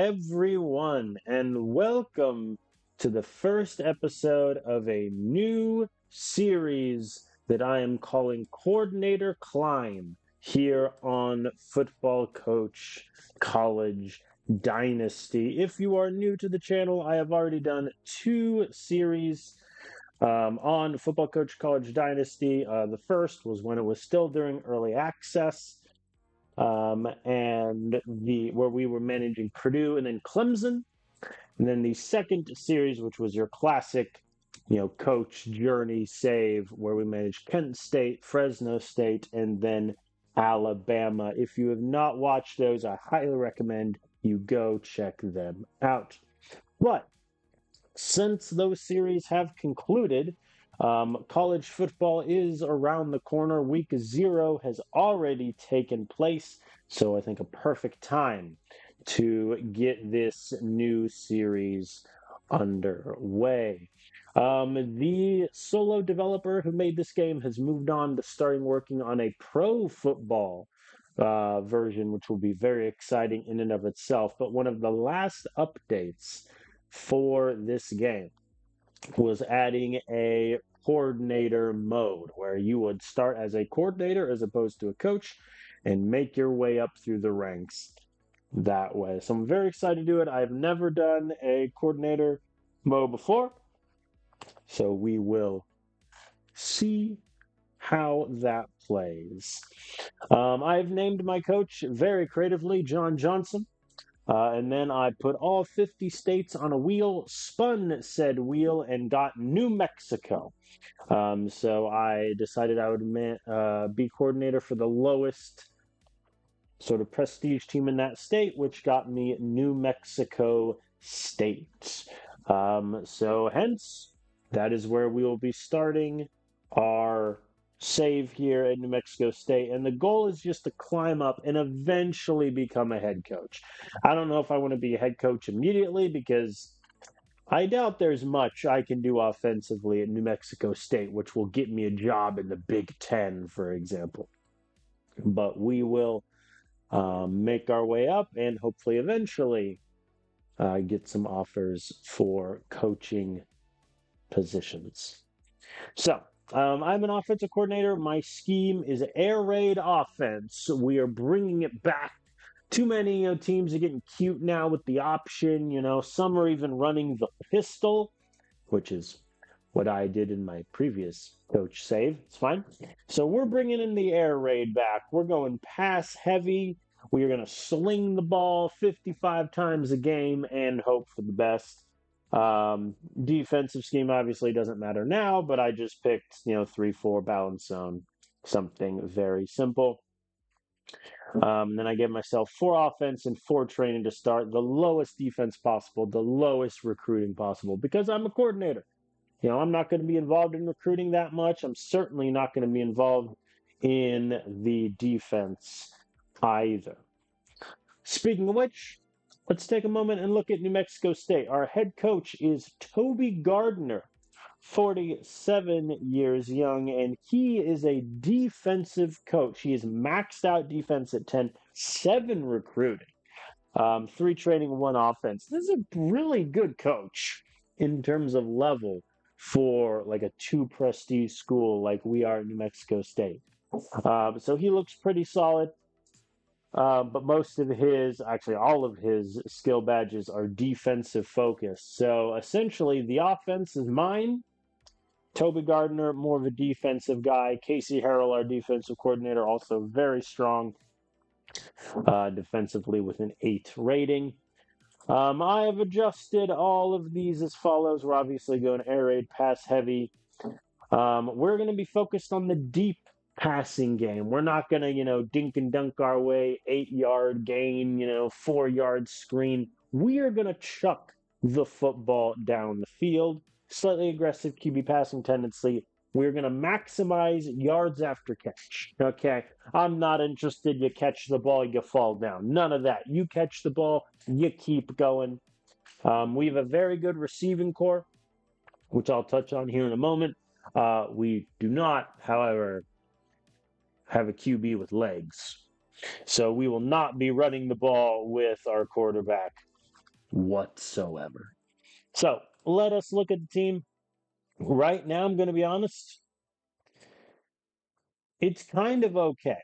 everyone, and welcome to the first episode of a new series that I am calling Coordinator Climb here on Football Coach College Dynasty. If you are new to the channel, I have already done two series on Football Coach College Dynasty. The first was when it was still during early access and the where we were managing Purdue and then Clemson, and then the second series, which was your classic, coach journey save, where we managed Kent State, Fresno State, and then Alabama. If you have not watched those, I highly recommend you go check them out. But since those series have concluded, college football is around the corner. Week 0 has already taken place, so I think a perfect time to get this new series underway. The solo developer who made this game has moved on to starting working on a pro football version, which will be very exciting in and of itself. But one of the last updates for this game was adding a coordinator mode where you would start as a coordinator as opposed to a coach and make your way up through the ranks that way. So I'm very excited to do it. I've never done a coordinator mode before, so we will see how that plays. I've named my coach very creatively John Johnson. And then I put all 50 states on a wheel, spun said wheel, and got New Mexico. So I decided I would be coordinator for the lowest sort of prestige team in that state, which got me New Mexico State. So hence, that is where we will be starting our save here at New Mexico State. And the goal is just to climb up and eventually become a head coach. I don't know if I want to be a head coach immediately because I doubt there's much I can do offensively at New Mexico State, which will get me a job in the Big Ten, for example. But we will make our way up and hopefully eventually get some offers for coaching positions. So, I'm an offensive coordinator. My scheme is air raid offense. We are bringing it back. Too many teams are getting cute now with the option. Some are even running the pistol, which is what I did in my previous coach save. It's fine. So we're bringing in the air raid back. We're going pass heavy. We are going to sling the ball 55 times a game and hope for the best. Defensive scheme obviously doesn't matter now, but I just picked, 3-4 balance zone, something very simple. Then I gave myself 4 offense and 4 training to start, the lowest defense possible, the lowest recruiting possible, because I'm a coordinator. I'm not going to be involved in recruiting that much. I'm certainly not going to be involved in the defense either. Speaking of which, let's take a moment and look at New Mexico State. Our head coach is Toby Gardner, 47 years young, and he is a defensive coach. He is maxed out defense at 10, 7 recruiting, 3 training, 1 offense. This is a really good coach in terms of level for like a 2 prestige school like we are at New Mexico State. So he looks pretty solid. But most of actually all of his skill badges are defensive focused. So essentially, the offense is mine. Toby Gardner, more of a defensive guy. Casey Harrell, our defensive coordinator, also very strong defensively with an 8 rating. I have adjusted all of these as follows. We're obviously going air raid, pass heavy. We're going to be focused on the deep passing game. We're not going to, dink and dunk our way, 8-yard gain, 4-yard screen. We are going to chuck the football down the field. Slightly aggressive QB passing tendency. We're going to maximize yards after catch. Okay. I'm not interested. You catch the ball, you fall down. None of that. You catch the ball, you keep going. We have a very good receiving core, which I'll touch on here in a moment. We do not, however, have a QB with legs. So we will not be running the ball with our quarterback whatsoever. So let us look at the team. Right now, I'm going to be honest, it's kind of okay.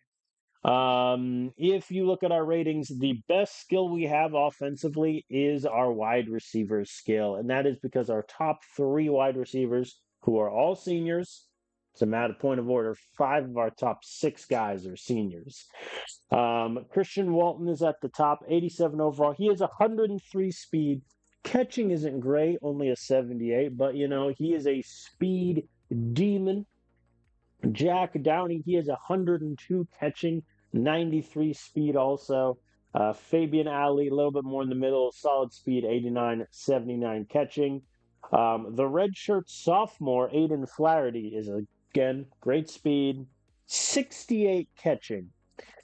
If you look at our ratings, the best skill we have offensively is our wide receiver skill, and that is because our top three wide receivers, who are all seniors, as a matter of point of order, five of our top six guys are seniors. Christian Walton is at the top, 87 overall. He has 103 speed. Catching isn't great, only a 78, but he is a speed demon. Jack Downey, he has 102 catching, 93 speed also. Fabian Alley, a little bit more in the middle, solid speed, 89, 79 catching. The redshirt sophomore, Aiden Flaherty, is again great speed, 68 catching,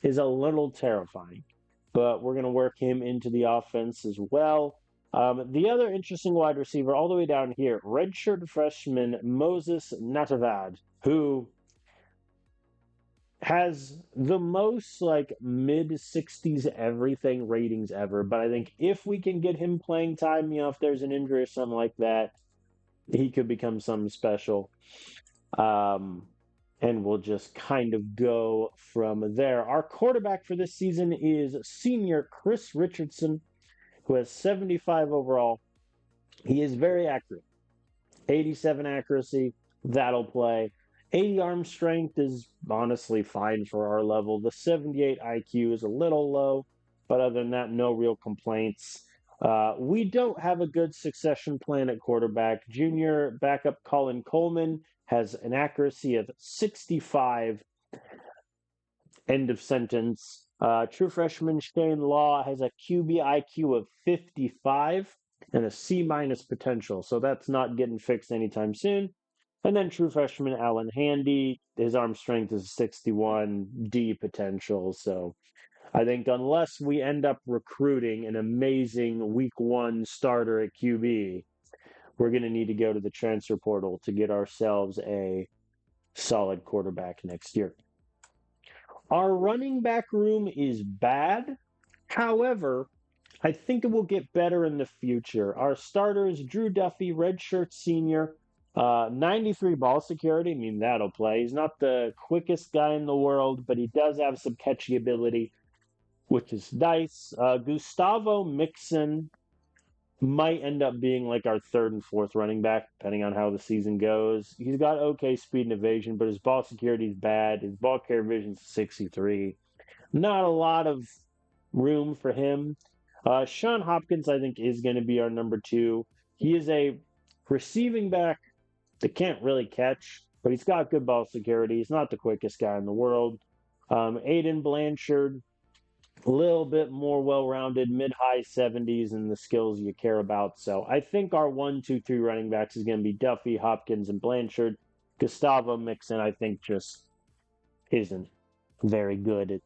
is a little terrifying, but we're going to work him into the offense as well. The other interesting wide receiver, all the way down here, redshirt freshman Moses Natavad, who has the most like mid 60s everything ratings ever. But I think if we can get him playing time, if there's an injury or something like that, he could become something special. And we'll just kind of go from there. Our quarterback for this season is senior Chris Richardson, who has 75 overall. He is very accurate. 87 accuracy, that'll play. 80 arm strength is honestly fine for our level. The 78 IQ is a little low, but other than that, no real complaints. We don't have a good succession plan at quarterback. Junior backup Colin Coleman has an accuracy of 65. End of sentence. True freshman Shane Law has a QB IQ of 55 and a C minus potential, so that's not getting fixed anytime soon. And then true freshman Alan Handy, his arm strength is 61, D potential. So I think unless we end up recruiting an amazing week one starter at QB, we're going to need to go to the transfer portal to get ourselves a solid quarterback next year. Our running back room is bad. However, I think it will get better in the future. Our starters, Drew Duffy, redshirt senior, 93 ball security. I mean, that'll play. He's not the quickest guy in the world, but he does have some catchy ability, which is nice. Gustavo Mixon might end up being like our third and fourth running back, depending on how the season goes. He's got okay speed and evasion, but his ball security is bad. His ball carrier vision is 63. Not a lot of room for him. Sean Hopkins, I think, is going to be our number two. He is a receiving back that can't really catch, but he's got good ball security. He's not the quickest guy in the world. Aiden Blanchard, a little bit more well-rounded, mid-high 70s, and the skills you care about. So I think our 1, 2, 3 running backs is going to be Duffy, Hopkins, and Blanchard. Gustavo Mixon, I think, just isn't very good at,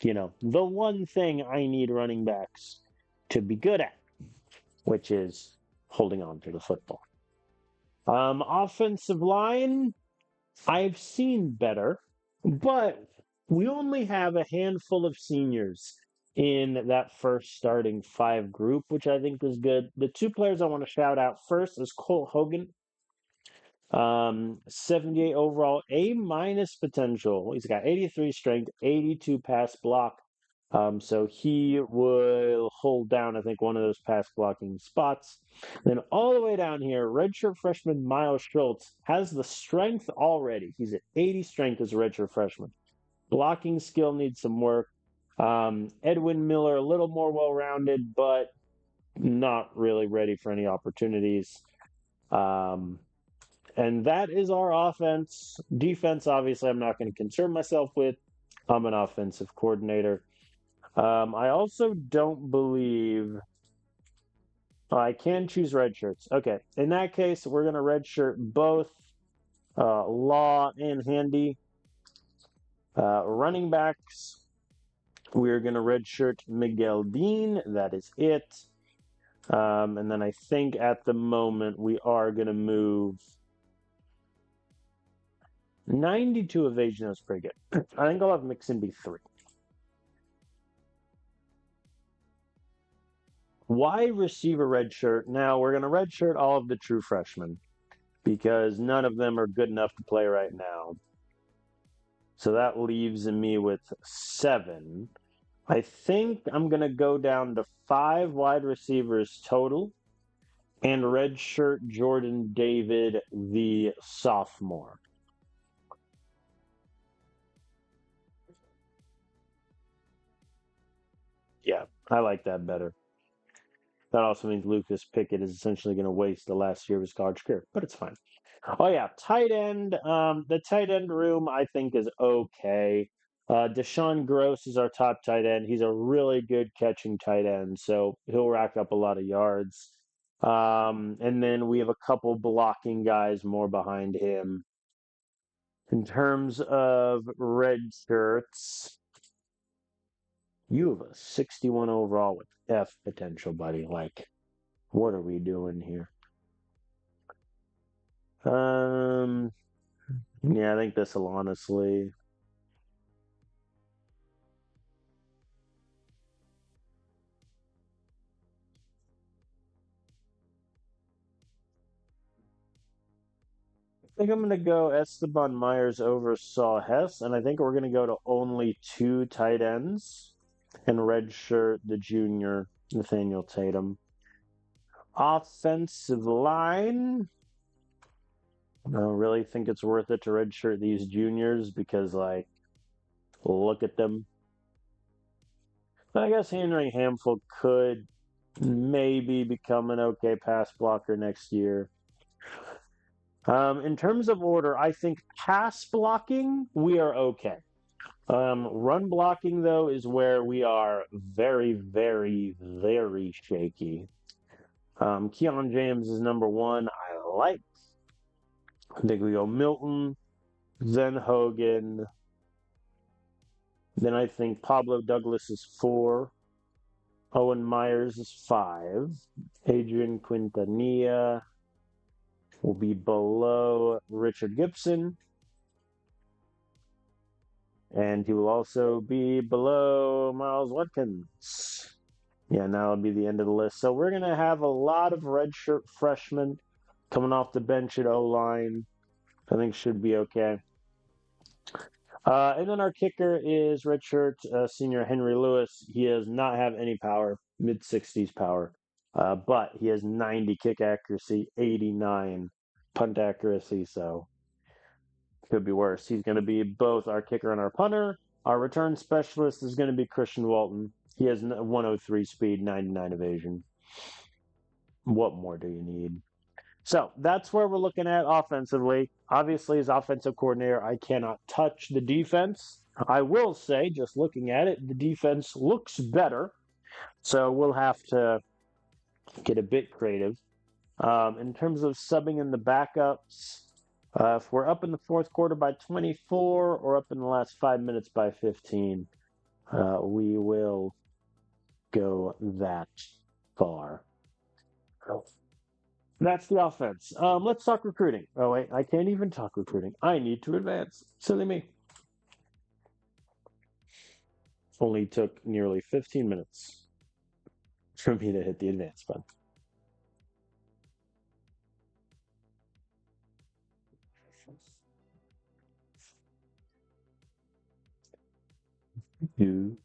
the one thing I need running backs to be good at, which is holding on to the football. Offensive line, I've seen better, but we only have a handful of seniors in that first starting five group, which I think is good. The two players I want to shout out first is Cole Hogan, 78 overall, A minus potential. He's got 83 strength, 82 pass block. So he will hold down, I think, one of those pass blocking spots. Then all the way down here, redshirt freshman Miles Schultz has the strength already. He's at 80 strength as a redshirt freshman. Blocking skill needs some work. Edwin Miller, a little more well-rounded, but not really ready for any opportunities. And that is our offense. Defense, obviously, I'm not going to concern myself with. I'm an offensive coordinator. I also don't believe I can choose red shirts. Okay, in that case, we're going to redshirt both Law and Handy. Running backs, we're going to redshirt Miguel Dean. That is it. And then I think at the moment we are going to move 92 evasion. That's pretty good. I think I'll have Mixon be 3. Wide receiver redshirt. Now we're going to redshirt all of the true freshmen because none of them are good enough to play right now. So that leaves me with 7. I think I'm going to go down to 5 wide receivers total and redshirt Jordan David, the sophomore. Yeah, I like that better. That also means Lucas Pickett is essentially going to waste the last year of his college career, but it's fine. Oh yeah, tight end. The tight end room I think is okay. Deshaun Gross is our top tight end. He's a really good catching tight end, so he'll rack up a lot of yards. And then we have a couple blocking guys more behind him. In terms of red shirts, you have a 61 overall with F potential, buddy. Like, what are we doing here? Um, yeah, I think this will honestly. I think I'm going to go Esteban Myers over Saw Hess, and I think we're going to go to only 2 tight ends and redshirt the junior Nathaniel Tatum. Offensive line. I don't really think it's worth it to redshirt these juniors because, like, look at them. But I guess Henry Hamful could maybe become an okay pass blocker next year. In terms of order, I think pass blocking, we are okay. Run blocking, though, is where we are very, very, very shaky. Keon James is number 1. I like. I think we go Milton, then Hogan. Then I think Pablo Douglas is 4. Owen Myers is 5. Adrian Quintanilla will be below Richard Gibson. And he will also be below Miles Watkins. Yeah, now it'll be the end of the list. So we're going to have a lot of redshirt freshmen coming off the bench at O-line. I think should be okay. And then our kicker is redshirt senior Henry Lewis. He does not have any power, mid-60s power, but he has 90 kick accuracy, 89 punt accuracy, so could be worse. He's going to be both our kicker and our punter. Our return specialist is going to be Christian Walton. He has 103 speed, 99 evasion. What more do you need? So that's where we're looking at offensively. Obviously, as offensive coordinator, I cannot touch the defense. I will say, just looking at it, the defense looks better. So we'll have to get a bit creative. In terms of subbing in the backups, if we're up in the fourth quarter by 24 or up in the last 5 minutes by 15, we will go that far. That's the offense. Let's talk recruiting. Oh, wait, I can't even talk recruiting. I need to advance. Silly me. Only took nearly 15 minutes for me to hit the advance button. You.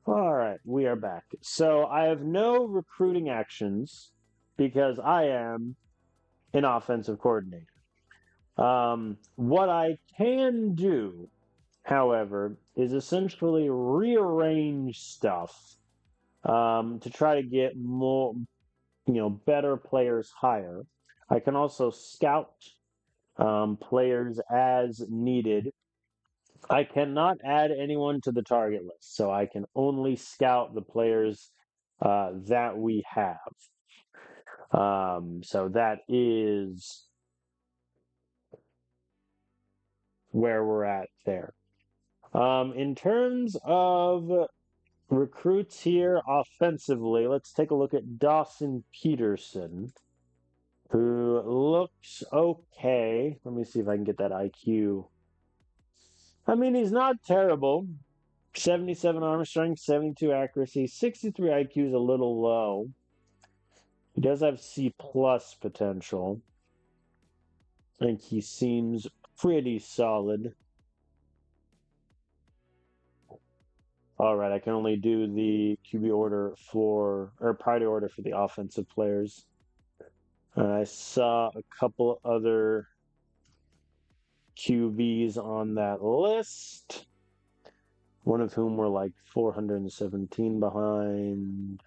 All right, we are back. So I have no recruiting actions because I am an offensive coordinator. What I can do, however, is essentially rearrange stuff to try to get more, better players higher. I can also scout players as needed. I cannot add anyone to the target list, so I can only scout the players that we have. So that is where we're at there. In terms of recruits here offensively. Let's take a look at Dawson Peterson, who looks okay. Let me see if I can get that IQ. I mean, he's not terrible. 77 armor strength, 72 accuracy, 63 IQ is a little low. He does have C plus potential. I think he seems pretty solid. All right, I can only do the QB order or priority order for the offensive players. I saw a couple other QBs on that list, one of whom were like 417 behind.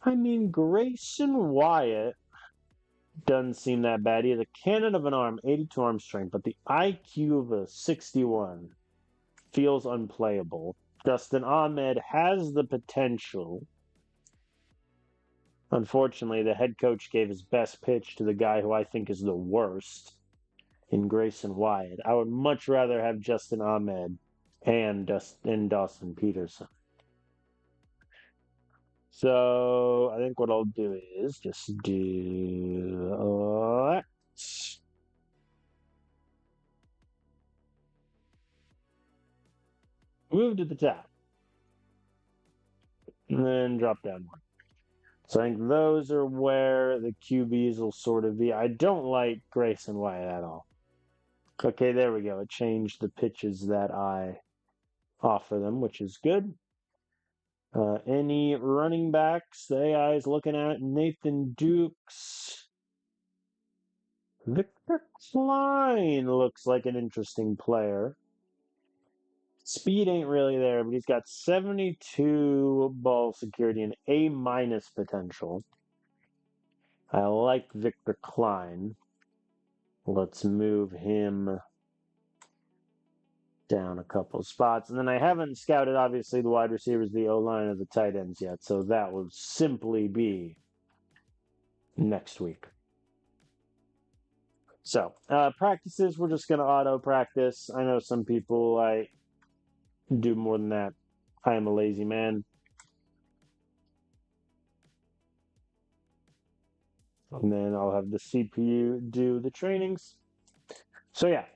I mean, Grayson Wyatt doesn't seem that bad. He has a cannon of an arm, 82 arm strength, but the IQ of a 61 feels unplayable. Justin Ahmed has the potential. Unfortunately, the head coach gave his best pitch to the guy who I think is the worst in Grayson Wyatt. I would much rather have Justin Ahmed and Dawson Peterson. So I think what I'll do is just do that. Move to the top. And then drop down one. So I think those are where the QBs will sort of be. I don't like Grayson Wyatt at all. Okay, there we go. It changed the pitches that I offer them, which is good. Any running backs the AI is looking at? Nathan Dukes. Victor Klein looks like an interesting player. Speed ain't really there, but he's got 72 ball security and A minus potential. I like Victor Klein. Let's move him down a couple spots. And then I haven't scouted, obviously, the wide receivers, the O-line, or the tight ends yet. So that will simply be next week. So, practices, we're just going to auto practice. I know some people do more than that. I am a lazy man. And then I'll have the CPU do the trainings. So, yeah,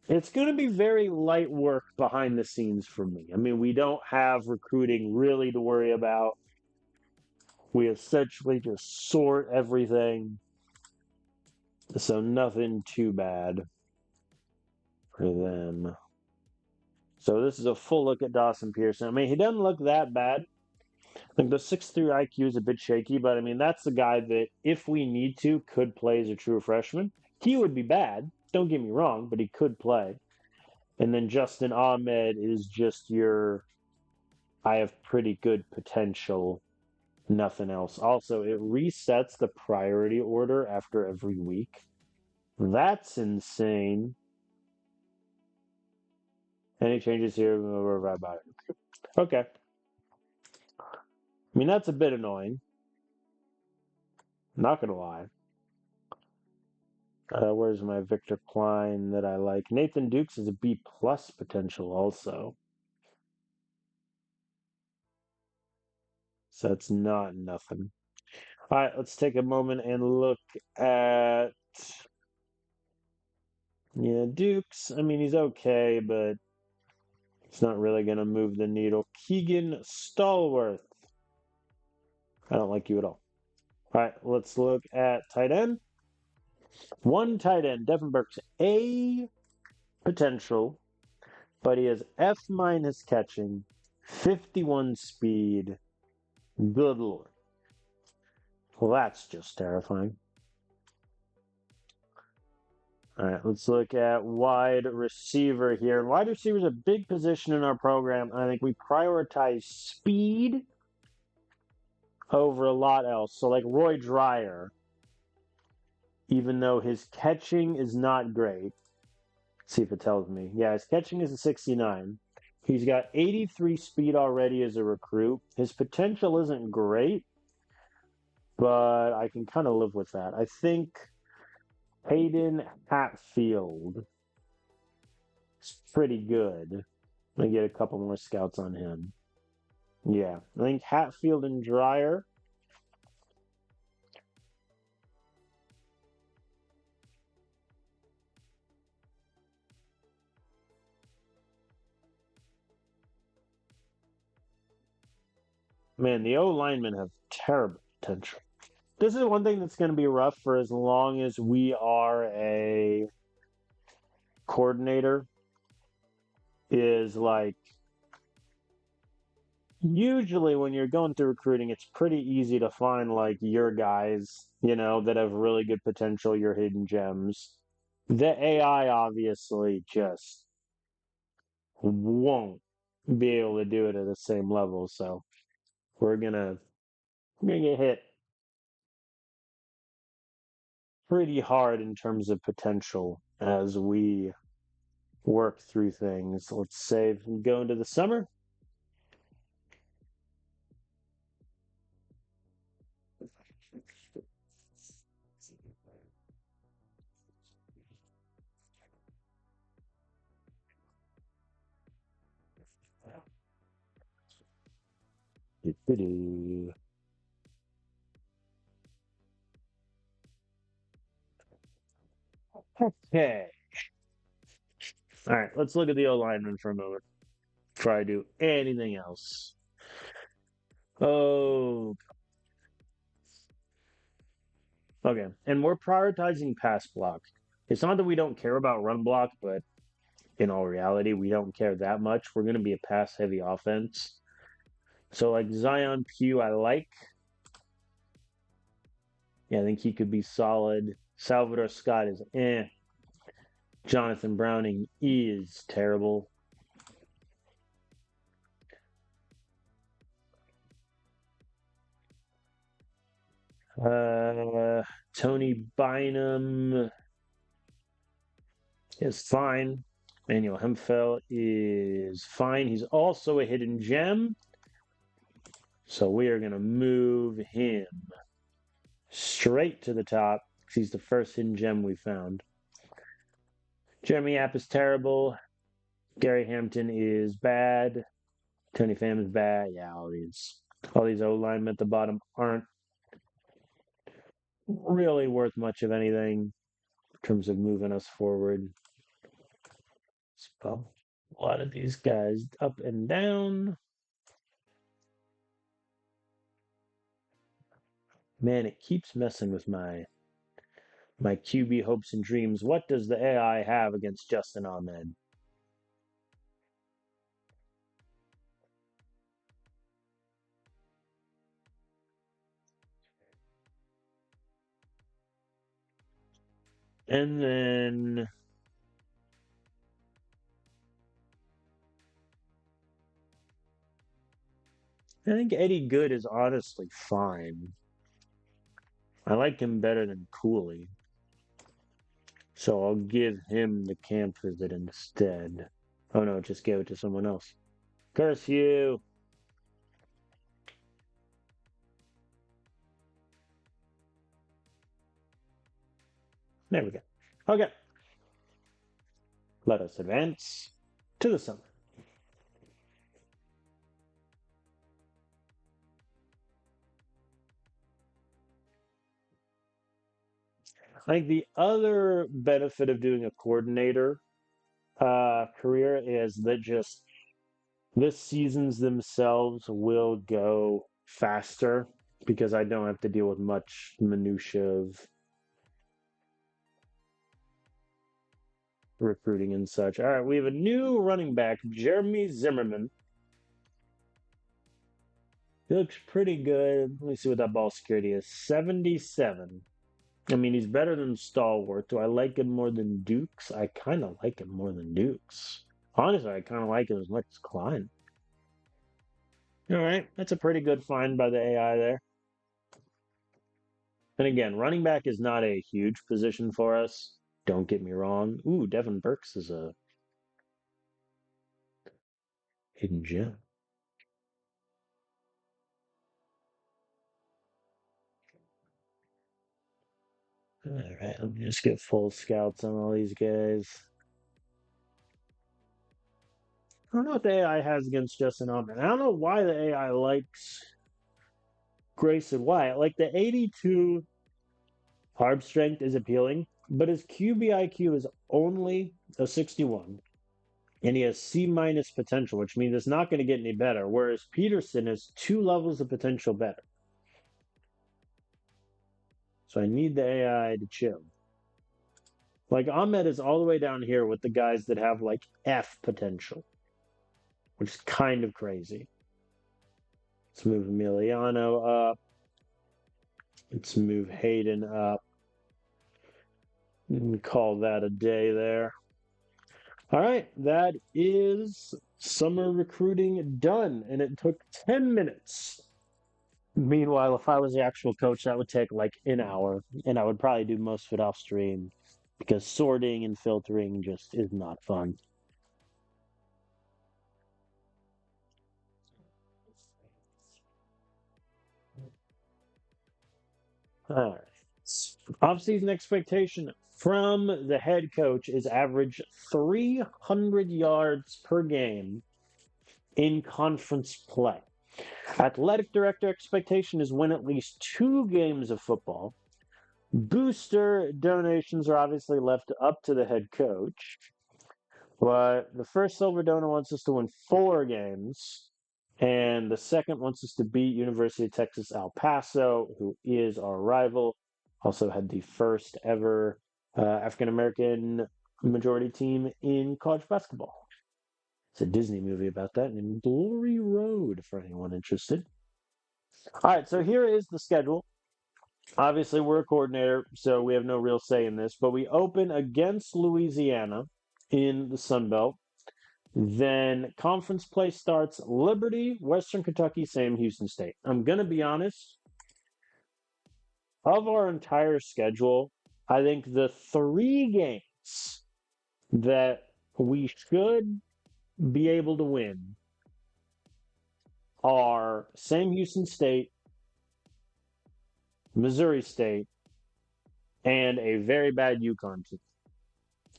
it's going to be very light work behind the scenes for me. I mean, we don't have recruiting really to worry about. We essentially just sort everything. So nothing too bad for them. So this is a full look at Dawson Pearson. I mean, he doesn't look that bad. I think the 6'3 IQ is a bit shaky, but I mean, that's the guy that, if we need to, could play as a true freshman. He would be bad, don't get me wrong, but he could play. And then Justin Ahmed is just I have pretty good potential, nothing else. Also, it resets the priority order after every week. That's insane. Any changes here? Okay. I mean, that's a bit annoying. Not gonna lie. Where's my Victor Klein that I like? Nathan Dukes is a B plus potential also. So it's not nothing. All right, let's take a moment and look at Dukes. I mean, he's okay, but it's not really gonna move the needle. Keegan Stallworth. I don't like you at all. All right, let's look at tight end. One tight end, Devin Burks, A potential, but he has F minus catching, 51 speed. Good lord. Well, that's just terrifying. All right, let's look at wide receiver here. Wide receiver is a big position in our program. I think we prioritize speed over a lot else. So, like Roy Dreyer, even though his catching is not great. Let's see if it tells me. Yeah, his catching is a 69. He's got 83 speed already as a recruit. His potential isn't great, but I can kind of live with that. I think Hayden Hatfield is pretty good. I'm going to get a couple more scouts on him. Yeah, I think Hatfield and Dreyer. Man, the O linemen have terrible potential. This is one thing that's going to be rough for as long as we are a coordinator. Is like usually when you're going through recruiting, it's pretty easy to find like your guys, that have really good potential, your hidden gems. The AI obviously just won't be able to do it at the same level. So we're gonna get hit pretty hard in terms of potential as we work through things. Let's save and go into the summer. Okay. All right, let's look at the O lineman for a moment before I do anything else. Oh, okay. And we're prioritizing pass block. It's not that we don't care about run block, but in all reality, we don't care that much. We're going to be a pass heavy offense. So, like Zion Pugh, I like. Yeah, I think he could be solid. Salvador Scott is eh. Jonathan Browning is terrible. Uh, Tony Bynum is fine. Manuel Hempfel is fine. He's also a hidden gem. So we are going to move him straight to the top because he's the first hidden gem we found. Jeremy App is terrible. Gary Hampton is bad. Tony Pham is bad. Yeah, all these O linemen at the bottom aren't really worth much of anything in terms of moving us forward. So a lot of these guys up and down. Man, it keeps messing with my QB hopes and dreams. What does the AI have against Justin Ahmed? And then I think Eddie Good is honestly fine. I like him better than Cooley. So I'll give him the camp visit instead. Oh no, just give it to someone else. Curse you! There we go. Okay, let us advance to the summer. I think the other benefit of doing a coordinator career is that just the seasons themselves will go faster because I don't have to deal with much minutia of recruiting and such. All right, we have a new running back, Jeremy Zimmerman. He looks pretty good. Let me see what that ball security is. 77. I mean, he's better than Stalwart. Do I like him more than Dukes? I kind of like him more than Dukes. Honestly, I kind of like him as much as Klein. All right, that's a pretty good find by the AI there. And again, running back is not a huge position for us. Don't get me wrong. Ooh, Devin Burks is a hidden gem. All right, let me just get full scouts on all these guys. I don't know what the AI has against Justin Allman. I don't know why the AI likes Grayson Wyatt. Like the 82 arm strength is appealing, but his QBIQ is only a 61. And he has C minus potential, which means it's not going to get any better. Whereas Peterson has 2 levels of potential better. So I need the AI to chill. Like Ahmed is all the way down here with the guys that have like F potential, which is kind of crazy. Let's move Emiliano up. Let's move Hayden up. And call that a day there. All right, that is summer recruiting done, and it took 10 minutes. Meanwhile, if I was the actual coach, that would take like an hour, and I would probably do most of it off stream because sorting and filtering just is not fun. All right. Offseason expectation from the head coach is average 300 yards per game in conference play. Athletic director expectation is win at least 2 games of football. Booster donations are obviously left up to the head coach. But the first silver donor wants us to win 4 games. And the second wants us to beat University of Texas El Paso, who is our rival. Also had the first ever African American majority team in college basketball. It's a Disney movie about that named Glory Road for anyone interested. All right, so here is the schedule. Obviously, we're a coordinator, so we have no real say in this, but we open against Louisiana in the Sun Belt. Then conference play starts Liberty, Western Kentucky, Sam Houston State. I'm going to be honest, of our entire schedule, I think the 3 games that we should be able to win are Sam Houston State, Missouri State, and a very bad UConn team.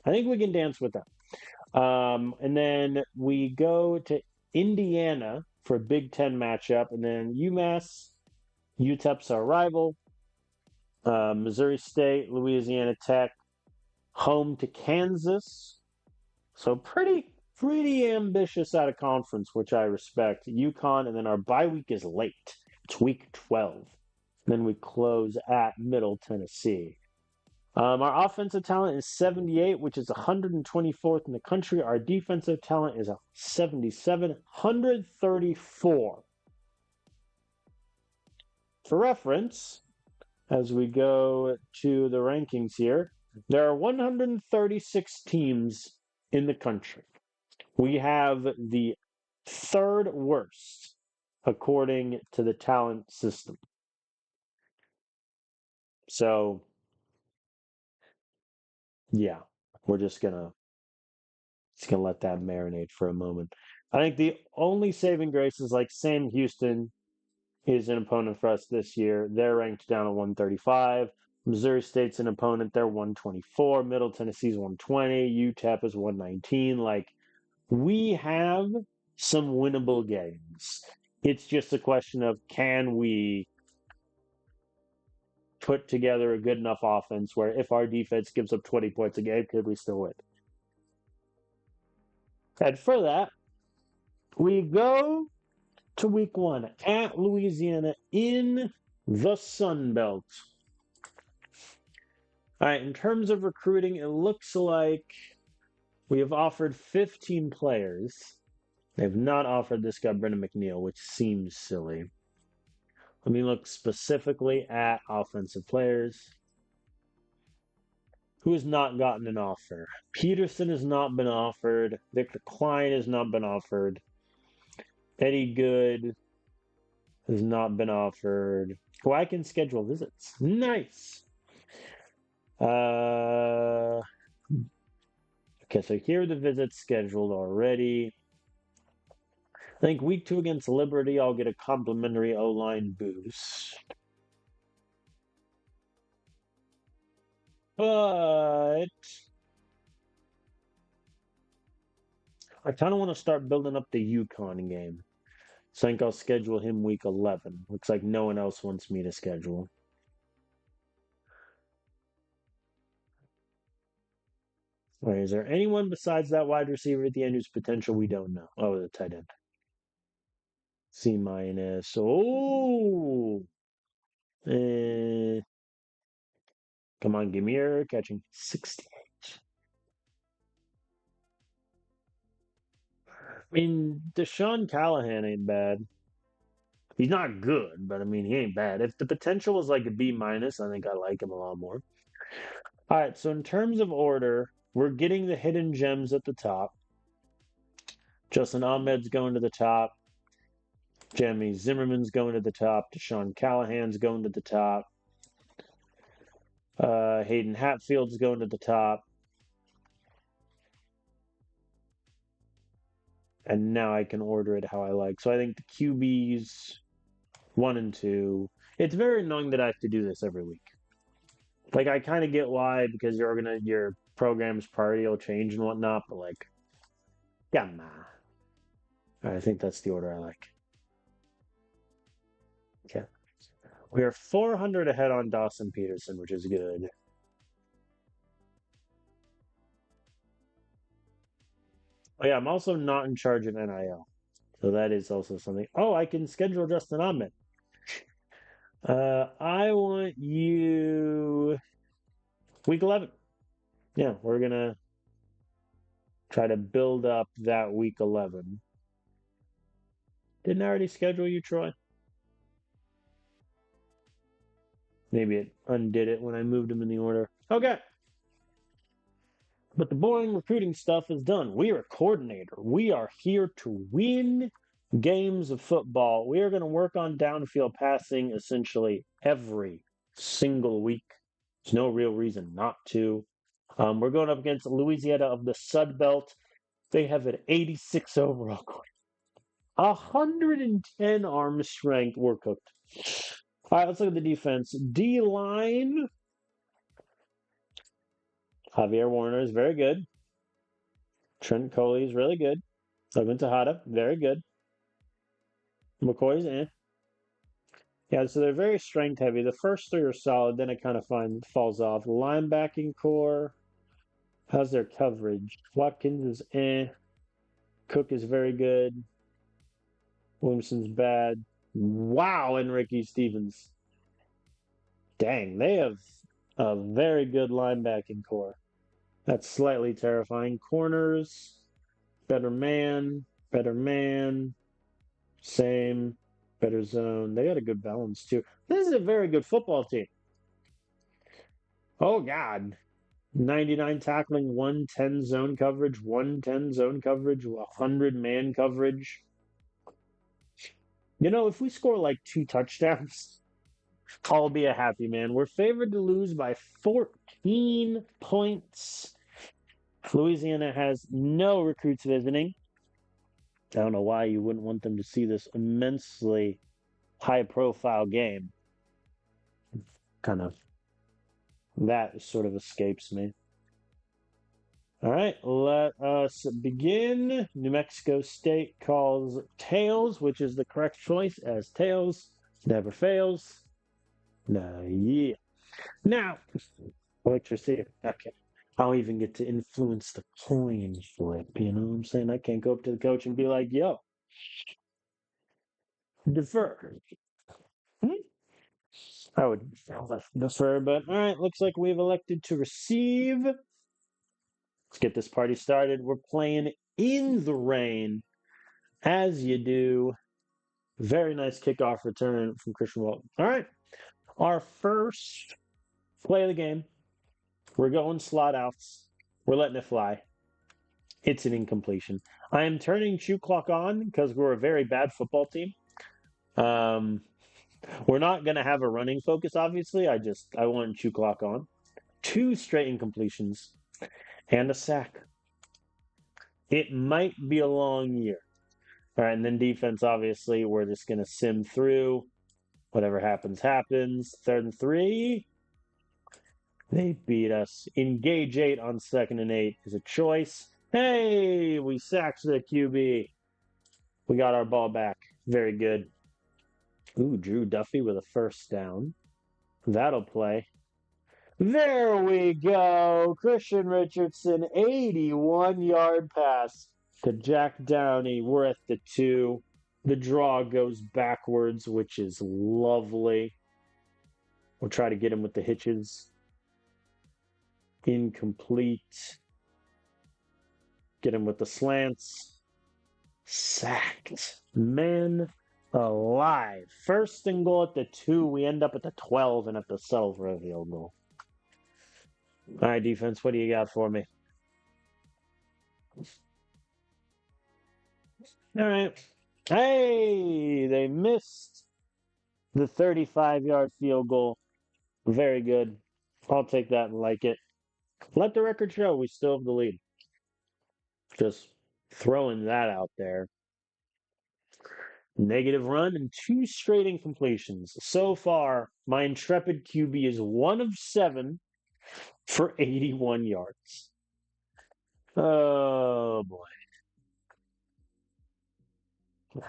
I think we can dance with that. And then we go to Indiana for a Big Ten matchup, and then UMass, UTEP's our rival. Missouri State, Louisiana Tech, home to Kansas. So pretty ambitious out of conference, which I respect. UConn, and then our bye week is late. It's week 12. Then we close at Middle Tennessee. Our offensive talent is 78, which is 124th in the country. Our defensive talent is 77, 134. For reference, as we go to the rankings here, there are 136 teams in the country. We have the third worst according to the talent system. So, yeah, we're just gonna let that marinate for a moment. I think the only saving grace is like Sam Houston is an opponent for us this year. They're ranked down at 135. Missouri State's an opponent. They're 124. Middle Tennessee's 120. UTEP is 119. Like, we have some winnable games. It's just a question of can we put together a good enough offense where if our defense gives up 20 points a game, could we still win? And for that, we go to week 1 at Louisiana in the Sun Belt. All right, in terms of recruiting, it looks like we have offered 15 players. They have not offered this guy, Brendan McNeil, which seems silly. Let me look specifically at offensive players. Who has not gotten an offer? Peterson has not been offered. Victor Klein has not been offered. Eddie Good has not been offered. Who I can schedule visits. Nice. Okay, so here are the visits scheduled already. I think week 2 against Liberty, I'll get a complimentary O-line boost. But I kind of want to start building up the Yukon game. So I think I'll schedule him week 11. Looks like no one else wants me to schedule. All right, is there anyone besides that wide receiver at the end whose potential we don't know? Oh, the tight end. C minus. Oh, eh, come on, give me your catching. 68. I mean, Deshaun Callahan ain't bad. He's not good, but I mean, he ain't bad. If the potential was like a B minus, I think I like him a lot more. All right, so in terms of order, we're getting the hidden gems at the top. Justin Ahmed's going to the top. Jamie Zimmerman's going to the top. Deshaun Callahan's going to the top. Hayden Hatfield's going to the top. And now I can order it how I like. So I think the QBs 1 and 2. It's very annoying that I have to do this every week. Like I kind of get why because your program's priority will change and whatnot, but like, yeah, nah. I think that's the order I like. Okay. We are 400 ahead on Dawson Peterson, which is good. Oh yeah, I'm also not in charge of NIL. So that is also something. Oh, I can schedule Justin Ahmed. I want you week 11. Yeah, we're gonna try to build up that week 11. Didn't I already schedule you, Troy? Maybe it undid it when I moved him in the order. Okay. But the boring recruiting stuff is done. We are a coordinator. We are here to win games of football. We are going to work on downfield passing essentially every single week. There's no real reason not to. We're going up against Louisiana of the Sun Belt. They have an 86 overall score. 110 arm strength. We're cooked. All right, let's look at the defense. D line. Javier Warner is very good. Trent Coley is really good. Logan Tejada, very good. McCoy's in. Yeah, so they're very strength heavy. The first three are solid, then it kind of falls off. Linebacking core. How's their coverage? Watkins is Cook is very good. Williamson's bad. Wow, and Ricky Stevens. Dang, they have a very good linebacking core. That's slightly terrifying. Corners, better man, same, better zone. They got a good balance too. This is a very good football team. Oh God. 99 tackling, 110 zone coverage, 110 zone coverage, 100 man coverage. You know, if we score like 2 touchdowns, I'll be a happy man. We're favored to lose by 14 points. Louisiana has no recruits visiting. I don't know why you wouldn't want them to see this immensely high profile game. Kind of that sort of escapes me. All right, let us begin. New Mexico State calls tails, which is the correct choice, as tails never fails. No, yeah. Now, electricity. Okay. I'll even get to influence the coin flip. You know what I'm saying? I can't go up to the coach and be like, yo, defer. Hmm? I would defer, but all right, looks like we've elected to receive. Let's get this party started. We're playing in the rain, as you do. Very nice kickoff return from Christian Walton. All right, our first play of the game. We're going slot outs. We're letting it fly. It's an incompletion. I am turning shoe clock on because we're a very bad football team. We're not going to have a running focus, obviously. I want shoe clock on. 2 straight incompletions and a sack. It might be a long year. All right, and then defense, obviously, we're just going to sim through. Whatever happens, happens. 3rd and 3. They beat us. Engage 8 on 2nd and 8 is a choice. Hey, we sacked the QB. We got our ball back. Very good. Ooh, Drew Duffy with a first down. That'll play. There we go. Christian Richardson, 81-yard pass to Jack Downey. We're at the 2. The draw goes backwards, which is lovely. We'll try to get him with the hitches. Incomplete. Get him with the slants. Sacked. Man alive. First and goal at the 2. We end up at the 12 and have to settle for a field goal. All right, defense, what do you got for me? All right. Hey, they missed the 35-yard field goal. Very good. I'll take that and like it. Let the record show we still have the lead. Just throwing that out there. Negative run and 2 straight incompletions. So far, my intrepid QB is 1 of 7 for 81 yards. Oh boy.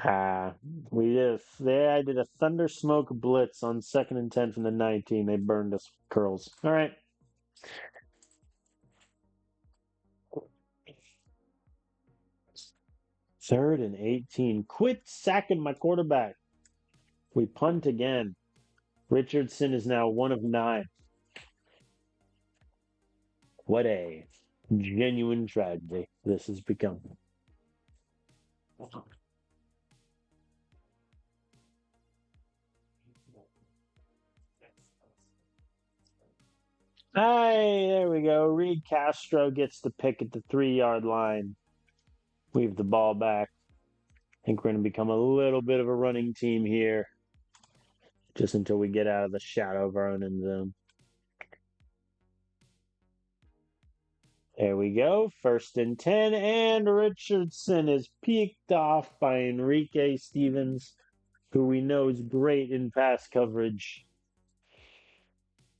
I did a thunder smoke blitz on 2nd and 10 from the 19. They burned us curls. All right. Third and 18. Quit sacking my quarterback. We punt again. Richardson is now 1 of 9. What a genuine tragedy this has become. Hey, there we go. Reed Castro gets the pick at the 3-yard line. Weave the ball back. I think we're going to become a little bit of a running team here. Just until we get out of the shadow of our own end zone. There we go. 1st and 10. And Richardson is peeked off by Enrique Stevens, who we know is great in pass coverage.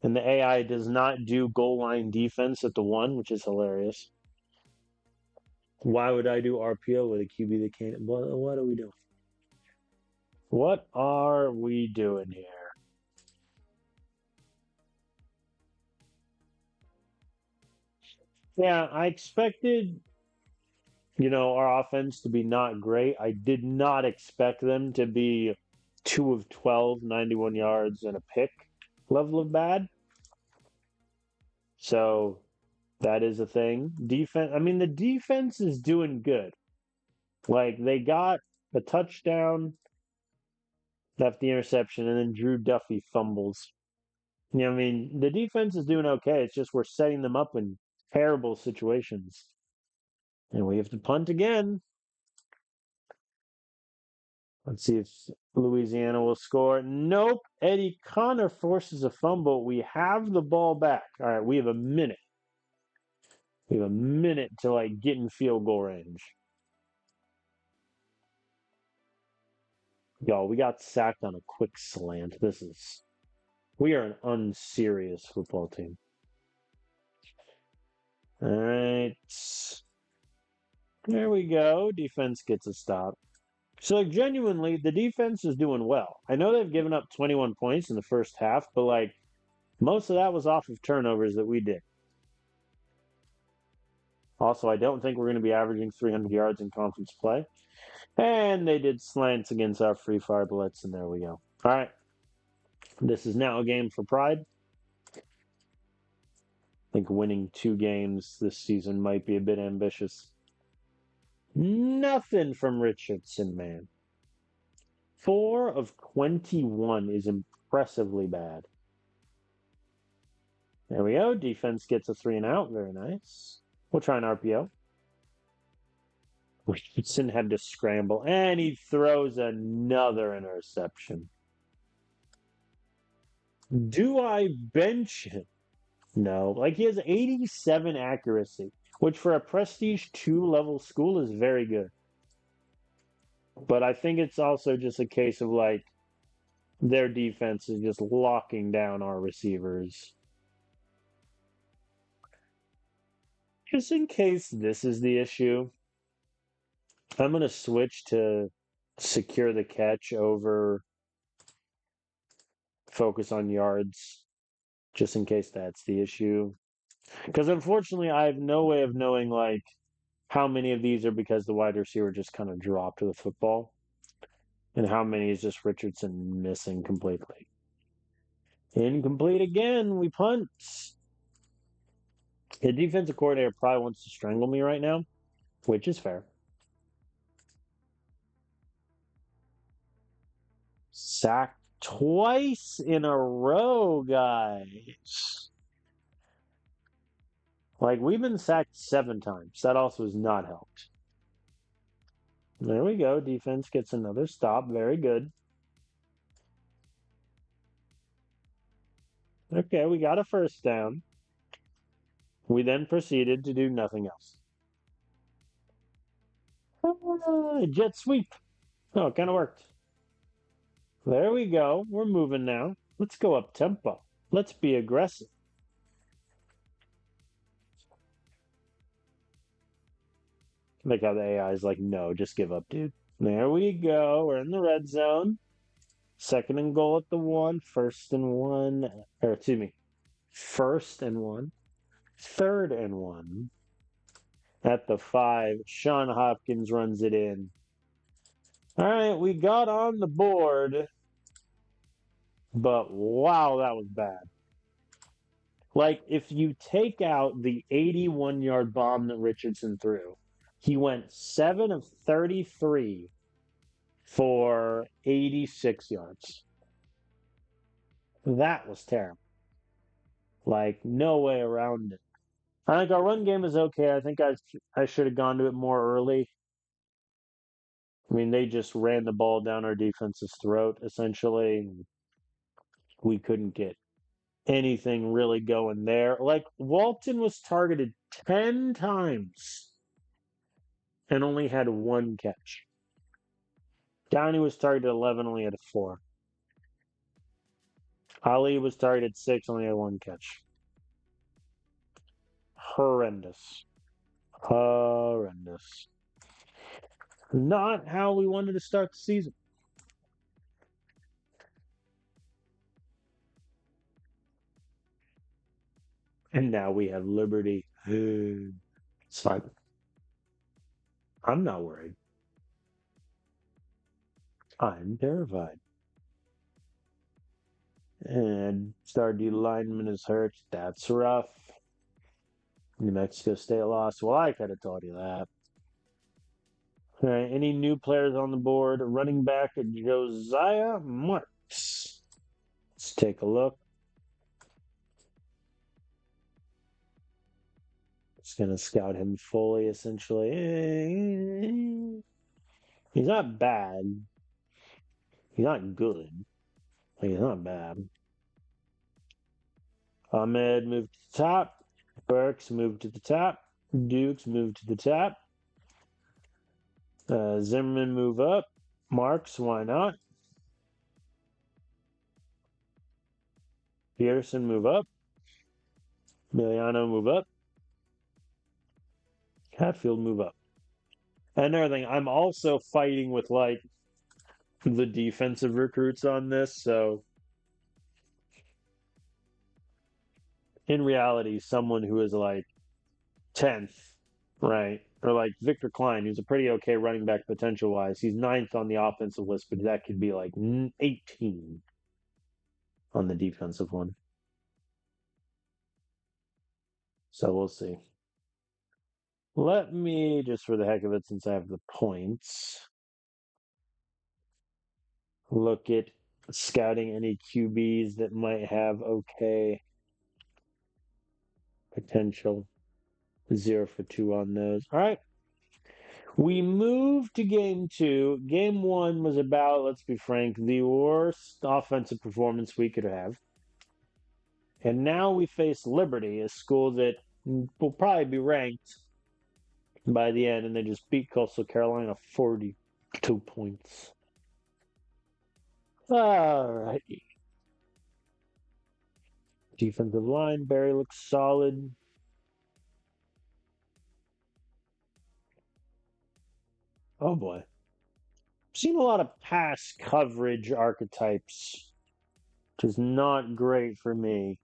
And the AI does not do goal line defense at the 1, which is hilarious. Why would I do RPO with a QB that can't? What are we doing? What are we doing here? Yeah, I expected, our offense to be not great. I did not expect them to be 2 of 12, 91 yards and a pick level of bad. So that is a thing. The defense is doing good. Like, they got a touchdown, left the interception, and then Drew Duffy fumbles. The defense is doing okay. It's just we're setting them up in terrible situations. And we have to punt again. Let's see if Louisiana will score. Nope. Eddie Connor forces a fumble. We have the ball back. All right, we have a minute. We have a minute to get in field goal range. Y'all, we got sacked on a quick slant. We are an unserious football team. All right. There we go. Defense gets a stop. So, genuinely, the defense is doing well. I know they've given up 21 points in the first half, but, most of that was off of turnovers that we did. Also, I don't think we're going to be averaging 300 yards in conference play. And they did slants against our free fire blitz, and there we go. All right. This is now a game for pride. I think winning 2 games this season might be a bit ambitious. Nothing from Richardson, man. 4 of 21 is impressively bad. There we go. Defense gets a 3 and out. Very nice. We'll try an RPO. Richardson had to scramble, and he throws another interception. Do I bench him? No. He has 87 accuracy, which for a Prestige 2 level school is very good. But I think it's also just a case of, their defense is just locking down our receivers. Just in case this is the issue, I'm going to switch to secure the catch over focus on yards, just in case that's the issue. Because unfortunately, I have no way of knowing like how many of these are because the wide receiver just kind of dropped the football, and how many is just Richardson missing completely. Incomplete again. We punt. The defensive coordinator probably wants to strangle me right now, which is fair. Sacked twice in a row, guys. Like, we've been sacked 7 times. That also has not helped. There we go. Defense gets another stop. Very good. Okay, we got a first down. We then proceeded to do nothing else. Jet sweep. Oh, it kind of worked. There we go. We're moving now. Let's go up tempo. Let's be aggressive. Like how the AI is like, no, just give up, dude. There we go. We're in the red zone. 2nd and goal at the 1. 1st and 1. Or, excuse me. 1st and 1. 3rd and 1. At the 5. Sean Hopkins runs it in. All right, we got on the board. But wow, that was bad. Like, if you take out the 81-yard bomb that Richardson threw, he went 7 of 33 for 86 yards. That was terrible. Like, no way around it. I think our run game is okay. I think I should have gone to it more early. I mean, they just ran the ball down our defense's throat, essentially. We couldn't get anything really going there. Like, Walton was targeted 10 times and only had 1 catch. Downey was targeted 11, only had 4. Ali was targeted 6, only had 1 catch. Horrendous. Horrendous. Not how we wanted to start the season. And now we have Liberty. It's fine. I'm not worried. I'm terrified. And Star D lineman is hurt. That's rough. New Mexico State lost. Well, I could have told you that. All right, any new players on the board? Running back Josiah Marks. Let's take a look. Just going to scout him fully, essentially. He's not bad. He's not good. He's not bad. Ahmed moved to the top. Burks moved to the top. Dukes moved to the top. Zimmerman move up. Marks, why not? Pearson move up. Miliano move up. Hatfield move up. And everything. I'm also fighting with like the defensive recruits on this, so in reality, someone who is like 10th, right? Or like Victor Klein, who's a pretty okay running back potential wise. He's 9th on the offensive list, but that could be like 18 on the defensive one. So we'll see. Let me, just for the heck of it, since I have the points, look at scouting any QBs that might have okay potential. 0 for 2 on those. All right. We moved to game 2. Game 1 was about, let's be frank, the worst offensive performance we could have. And now we face Liberty, a school that will probably be ranked by the end, and they just beat Coastal Carolina 42 points. All right. Defensive line, Barry looks solid. Oh boy. Seen a lot of pass coverage archetypes, which is not great for me.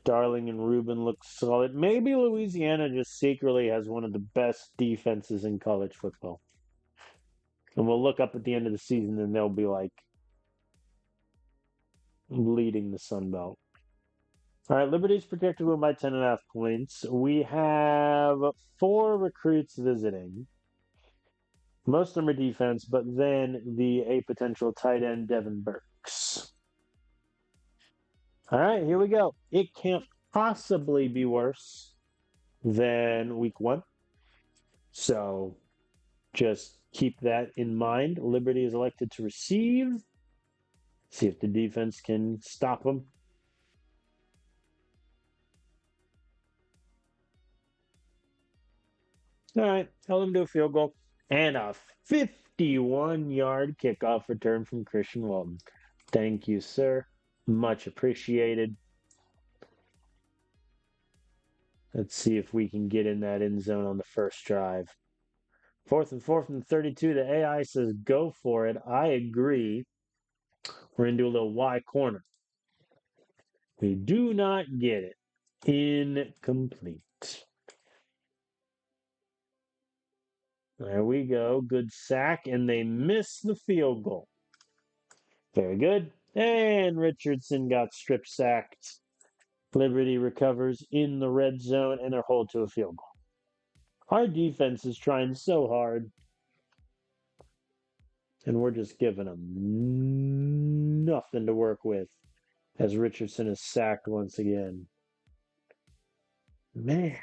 Darling and Ruben look solid. Maybe Louisiana just secretly has one of the best defenses in college football. And we'll look up at the end of the season and they'll be like leading the Sun Belt. All right, Liberty's projected to win by 10.5 points. We have 4 recruits visiting. Most of them are defense, but then a potential tight end, Devin Burks. All right, here we go. It can't possibly be worse than week 1. So just keep that in mind. Liberty is elected to receive. See if the defense can stop them. All right, held him to a field goal. And a 51-yard kickoff return from Christian Walton. Thank you, sir. Much appreciated. Let's see if we can get in that end zone on the first drive. 4th and 4 from the 32. The AI says go for it. I agree. We're going to do a little Y corner. We do not get it. Incomplete. There we go. Good sack, and they miss the field goal. Very good. And Richardson got strip sacked. Liberty recovers in the red zone, and they're hauled to a field goal. Our defense is trying so hard, and we're just giving them nothing to work with as Richardson is sacked once again. Man.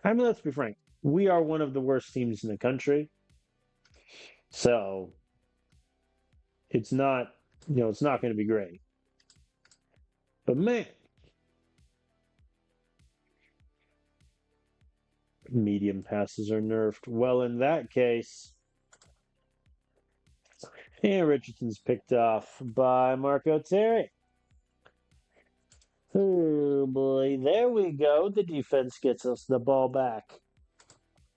I mean, let's be frank. We are one of the worst teams in the country. So it's not, it's not going to be great. But man, medium passes are nerfed. Well, in that case, and Richardson's picked off by Marco Terry. Oh boy, there we go. The defense gets us the ball back.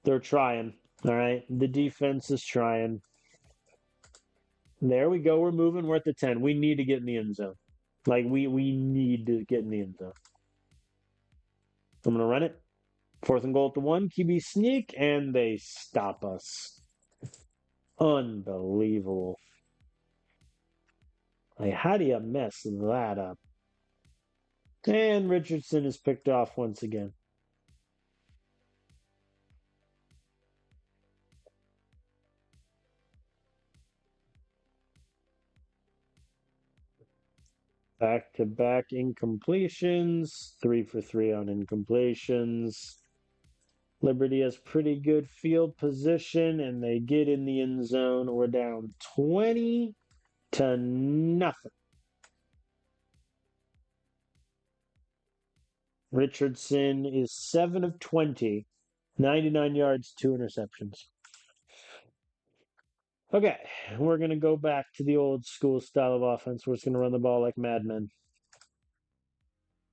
They're trying. All right, the defense is trying. There we go. We're moving. We're at the 10. We need to get in the end zone. Like, we need to get in the end zone. I'm going to run it. 4th and goal at the 1. QB sneak, and they stop us. Unbelievable. Like, how do you mess that up? And Richardson is picked off once again. Back-to-back incompletions. 3 for 3 on incompletions. Liberty has pretty good field position, and they get in the end zone. We're down 20-0. Richardson is 7 of 20, 99 yards, 2 interceptions. Okay, we're going to go back to the old school style of offense. We're just going to run the ball like madmen.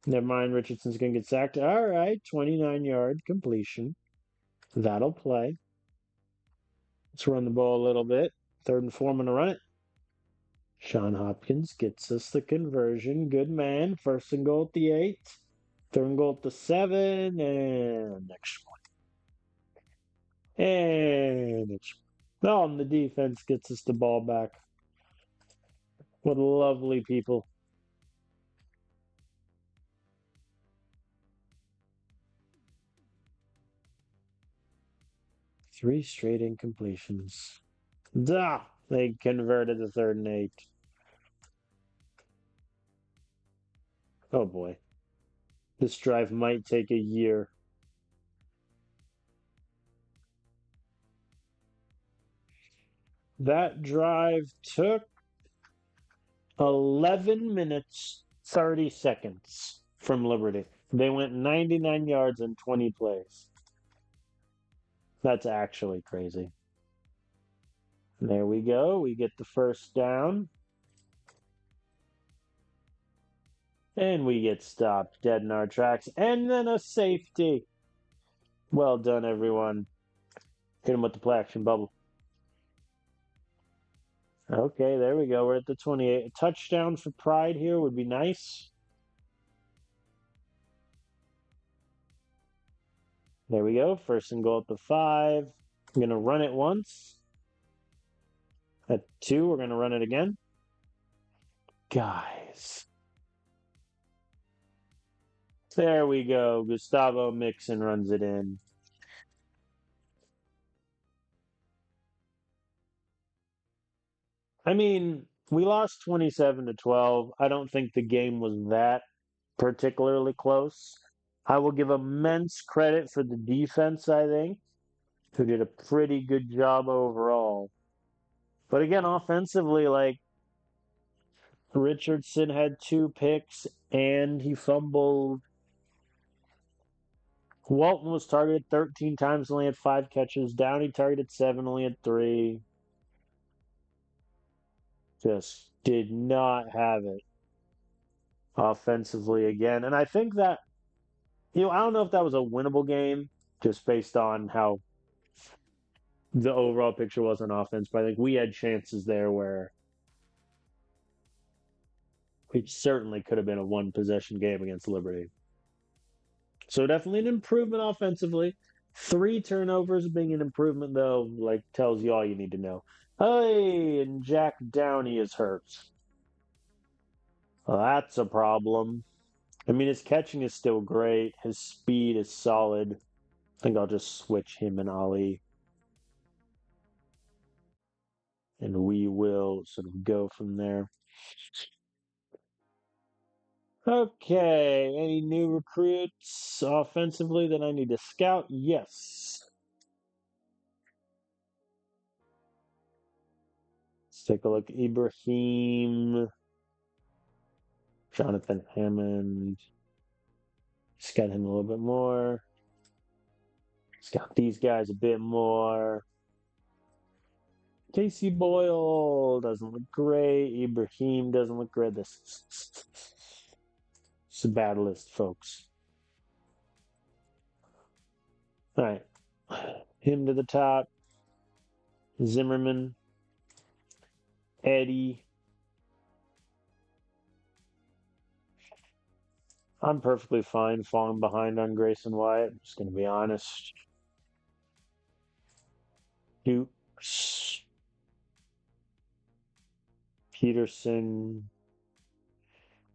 Never mind, Richardson's going to get sacked. All right, 29-yard completion. That'll play. Let's run the ball a little bit. 3rd and 4, I'm going to run it. Sean Hopkins gets us the conversion. Good man. 1st and goal at the 8. 3rd and goal at the 7. And next one. And next one. Oh, and the defense gets us the ball back. What lovely people. Three straight incompletions. Duh! They converted the 3rd and 8. Oh boy. This drive might take a year. That drive took 11 minutes, 30 seconds from Liberty. They went 99 yards in 20 plays. That's actually crazy. There we go. We get the 1st down. And we get stopped dead in our tracks. And then a safety. Well done, everyone. Hit him with the play action bubble. Okay, there we go. We're at the 28. A touchdown for Pride here would be nice. There we go. First and goal at the 5. I'm going to run it once. At 2, we're going to run it again. Guys. There we go. Gustavo Mixon runs it in. I mean, we lost 27-12. I don't think the game was that particularly close. I will give immense credit for the defense, I think, who did a pretty good job overall. But again, offensively, like Richardson had 2 picks and he fumbled. Walton was targeted 13 times, only had 5 catches. Downey targeted 7, only had 3. Just did not have it offensively again. And I think that, I don't know if that was a winnable game just based on how the overall picture was on offense, but I think we had chances there where it certainly could have been a 1-possession game against Liberty. So definitely an improvement offensively. 3 turnovers being an improvement, though, like tells you all you need to know. Hey, and Jack Downey is hurt. Well, that's a problem. I mean, his catching is still great. His speed is solid. I think I'll just switch him and Ali. And we will sort of go from there. Okay, any new recruits offensively that I need to scout? Yes. Let's take a look. Ibrahim, Jonathan Hammond. Scout him a little bit more. Scout these guys a bit more. Casey Boyle doesn't look great. Ibrahim doesn't look great. This is a bad list, folks. All right. Him to the top. Zimmerman. Eddie. I'm perfectly fine falling behind on Grayson Wyatt. I'm just going to be honest. Dukes. Peterson.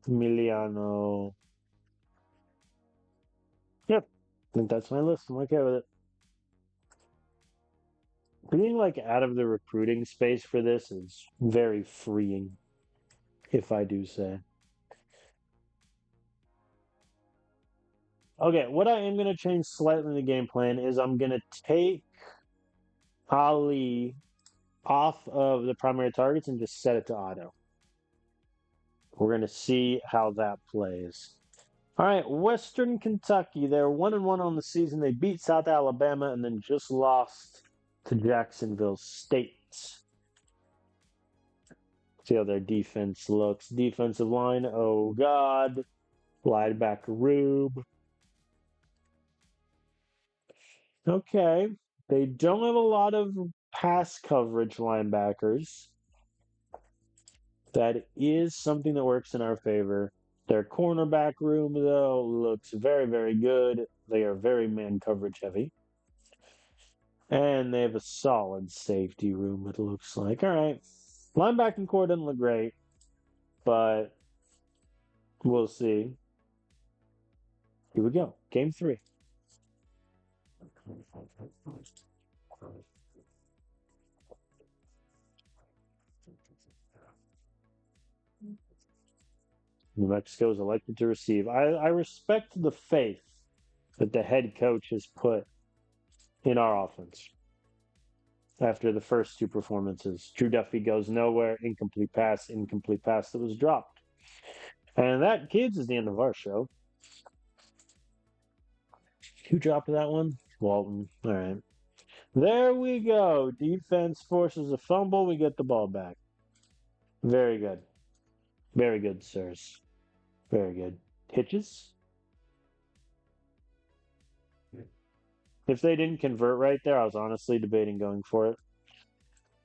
Emiliano. Yep. I think that's my list. I'm okay with it. Being like out of the recruiting space for this is very freeing, if I do say. Okay, what I am going to change slightly in the game plan is I'm going to take Ali off of the primary targets and just set it to auto. We're going to see how that plays. All right, Western Kentucky. They're 1-1 on the season. They beat South Alabama and then just lost to Jacksonville State. See how their defense looks. Defensive line, oh God. Linebacker Rube. Okay. They don't have a lot of pass coverage linebackers. That is something that works in our favor. Their cornerback room, though, looks very, very good. They are very man coverage heavy. And they have a solid safety room, it looks like. All right. Linebacking core doesn't look great, but we'll see. Here we go. Game 3. New Mexico is elected to receive. I respect the faith that the head coach has put in our offense after the first 2 performances. Drew Duffy goes nowhere, incomplete pass that was dropped. And that, kids, is the end of our show. Who dropped that one? Walton. All right. There we go. Defense forces a fumble. We get the ball back. Very good. Very good, sirs. Very good. Hitches? If they didn't convert right there, I was honestly debating going for it.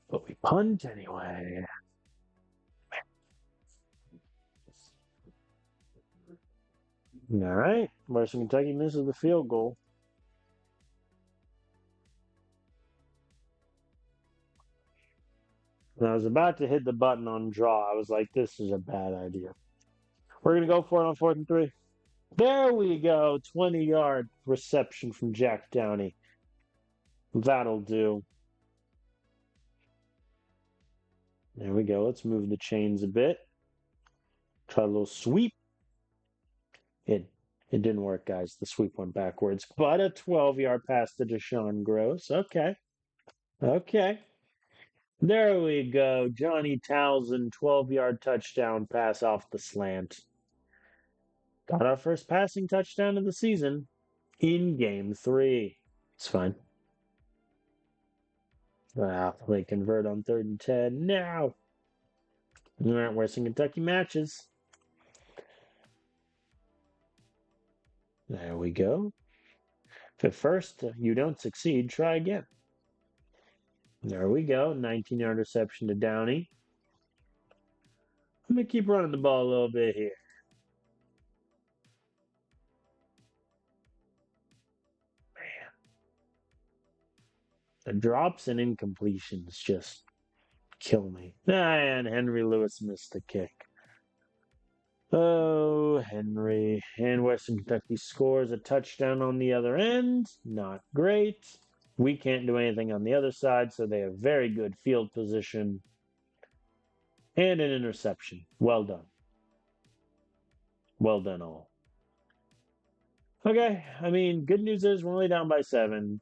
But we punt anyway. All right. Western Kentucky misses the field goal. And I was about to hit the button on draw. I was like, this is a bad idea. We're going to go for it on 4th and 3. There we go. 20-yard reception from Jack Downey. That'll do. There we go. Let's move the chains a bit. Try a little sweep. It didn't work, guys. The sweep went backwards. But a 12-yard pass to Deshaun Gross. Okay. Okay. There we go. Johnny Townsend, 12-yard touchdown pass off the slant. Got our first passing touchdown of the season in game 3. It's fine. Wow, they convert on 3rd and 10 now. All right, Western Kentucky matches. There we go. If at first you don't succeed, try again. There we go. 19-yard reception to Downey. I'm going to keep running the ball a little bit here. Man. The drops and incompletions just kill me. And Henry Lewis missed the kick. Oh, Henry. And Western Kentucky scores a touchdown on the other end. Not great. We can't do anything on the other side, so they have very good field position. And an interception. Well done. Well done, all. Okay, I mean, good news is we're only down by 7.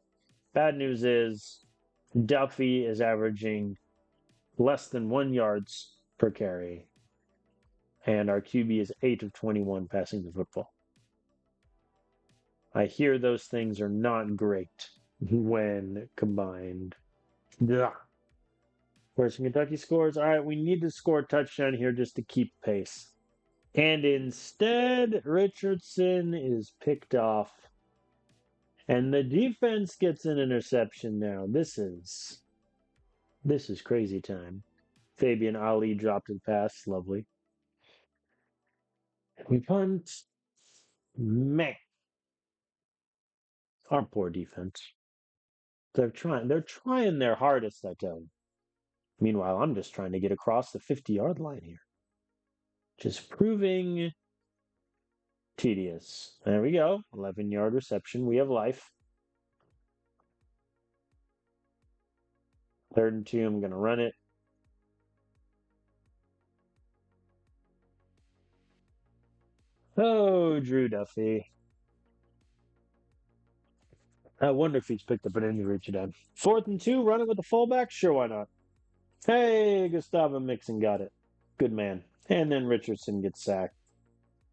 Bad news is Duffy is averaging less than 1 yards per carry. And our QB is 8 of 21 passing the football. I hear those things are not great when combined. Yeah. Western Kentucky scores. All right, we need to score a touchdown here just to keep pace. And instead, Richardson is picked off. And the defense gets an interception now. This is crazy time. Fabian Ali dropped the pass. Lovely. We punt. Meh. Our poor defense. They're trying their hardest, I tell you. Meanwhile, I'm just trying to get across the 50-yard line here. Just proving tedious. There we go. 11-yard reception. We have life. 3rd and 2. I'm going to run it. Oh, Drew Duffy. I wonder if he's picked up an injury today. 4th and 2. Run it with the fullback? Sure, why not? Hey, Gustavo Mixon got it. Good man. And then Richardson gets sacked.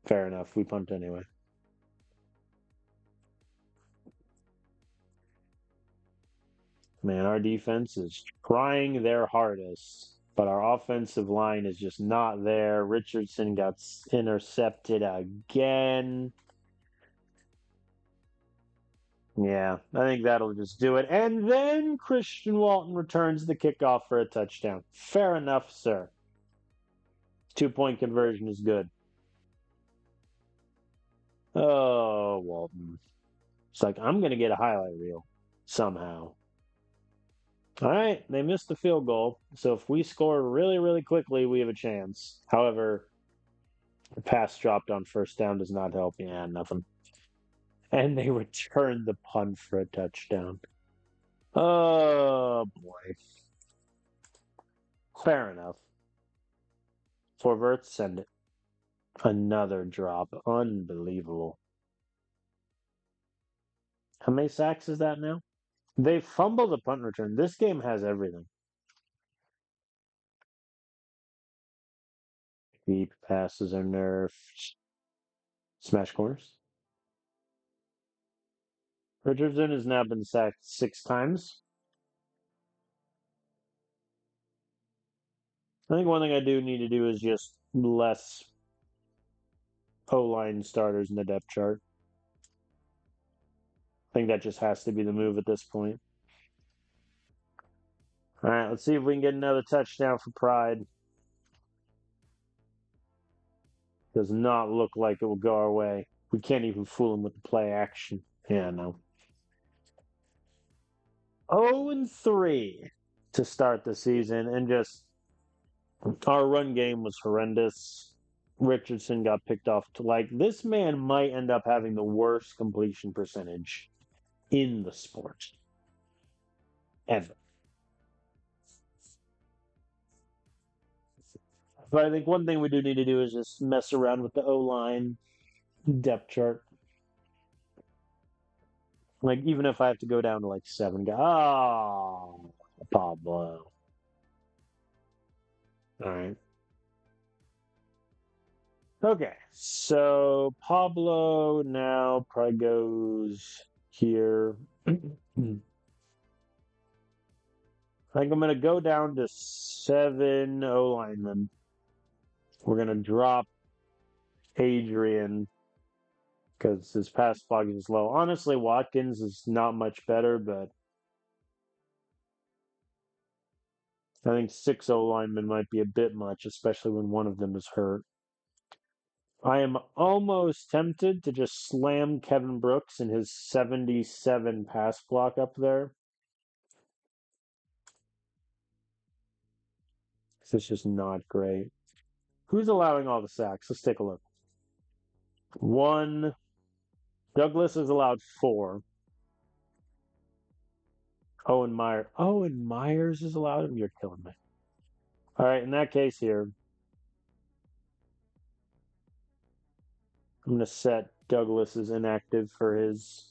Fair enough. We punt anyway. Man, our defense is trying their hardest, but our offensive line is just not there. Richardson got intercepted again. Yeah, I think that'll just do it. And then Christian Walton returns the kickoff for a touchdown. Fair enough, sir. 2-point conversion is good. Oh, Walton. It's like, I'm going to get a highlight reel somehow. All right, they missed the field goal. So if we score really, really quickly, we have a chance. However, the pass dropped on 1st down does not help. Yeah, nothing. And they returned the punt for a touchdown. Oh, boy. Fair enough. Forvert, send it. Another drop. Unbelievable. How many sacks is that now? They fumbled the punt return. This game has everything. Deep passes are nerfed. Smash corners. Richardson has now been sacked 6 times. I think one thing I do need to do is just less O-line starters in the depth chart. I think that just has to be the move at this point. All right, let's see if we can get another touchdown for Pride. Does not look like it will go our way. We can't even fool him with the play action. Yeah, no. 0-3 to start the season, and just our run game was horrendous. Richardson got picked off. This man might end up having the worst completion percentage in the sport ever. But I think one thing we do need to do is just mess around with the O line depth chart. Like, even if I have to go down to like 7 guys. Oh, Pablo. All right. Okay. So Pablo now probably goes here. I think I'm going to go down to 7 O linemen. We're going to drop Adrian because his pass blocking is low. Honestly, Watkins is not much better, but I think 6 O linemen might be a bit much, especially when one of them is hurt. I am almost tempted to just slam Kevin Brooks in his 77 pass block up there. It's just not great. Who's allowing all the sacks? Let's take a look. 1. Douglas has allowed 4. Owen Myers is allowed him? You're killing me. All right, in that case here, I'm going to set Douglas as inactive for his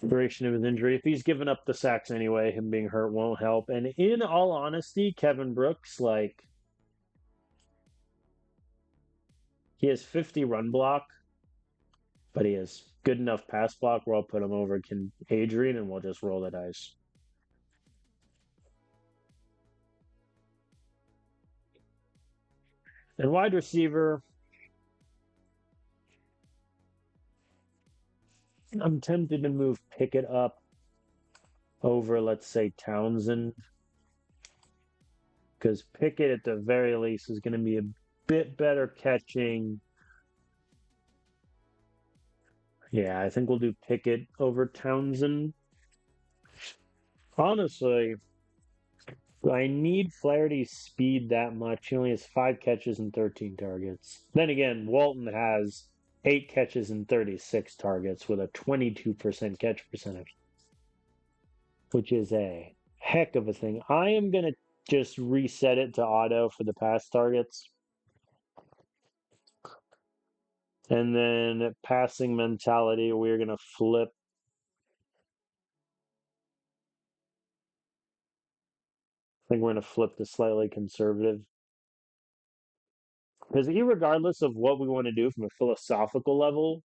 duration of his injury. If he's given up the sacks anyway, him being hurt won't help. And in all honesty, Kevin Brooks, he has 50 run block, but he has good enough pass block where I'll put him over Adrian and we'll just roll the dice. And wide receiver, I'm tempted to move Pickett up over, let's say, Townsend. Because Pickett, at the very least, is going to be a bit better catching. Yeah, I think we'll do Pickett over Townsend. Honestly, I need Flaherty's speed that much. He only has 5 catches and 13 targets. Then again, Walton has 8 catches and 36 targets with a 22% catch percentage, which is a heck of a thing. I am going to just reset it to auto for the pass targets. And then passing mentality, we're going to flip. I think we're going to flip to slightly conservative. Because regardless of what we want to do from a philosophical level,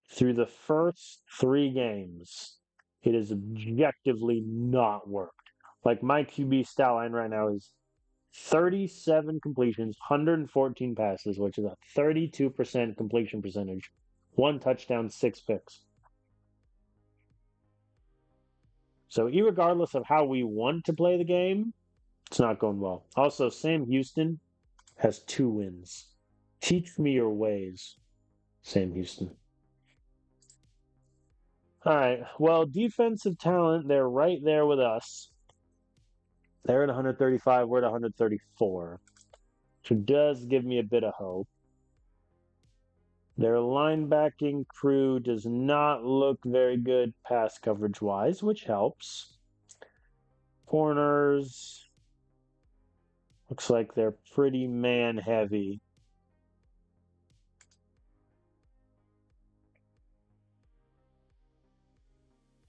through the first 3 games, it has objectively not worked. Like, my QB stat line right now is 37 completions, 114 passes, which is a 32% completion percentage, 1 touchdown, 6 picks. So, regardless of how we want to play the game, it's not going well. Also, Sam Houston has 2 wins. Teach me your ways, Sam Houston. All right. Well, defensive talent, they're right there with us. They're at 135. We're at 134. Which does give me a bit of hope. Their linebacking crew does not look very good pass coverage wise, which helps. Corners, looks like they're pretty man heavy.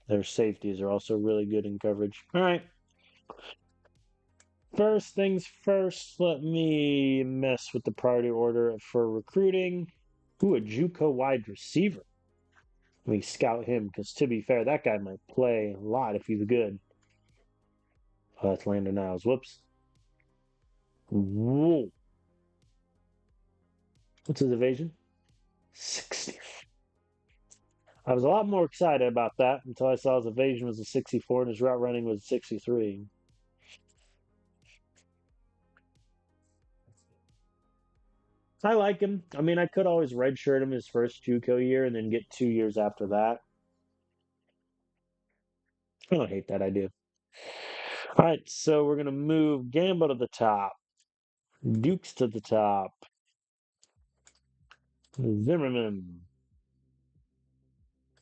Their safeties are also really good in coverage. All right. First things first, let me mess with the priority order for recruiting. Ooh, a JUCO wide receiver. Let me scout him, because to be fair, that guy might play a lot if he's good. Oh, that's Landon Niles. Whoops. Whoa. What's his evasion? 60. I was a lot more excited about that until I saw his evasion was a 64 and his route running was a 63. I like him. I mean, I could always redshirt him his first JUCO year and then get 2 years after that. I don't hate that idea. All right, so we're gonna move Gambo to the top, Dukes to the top, Zimmerman,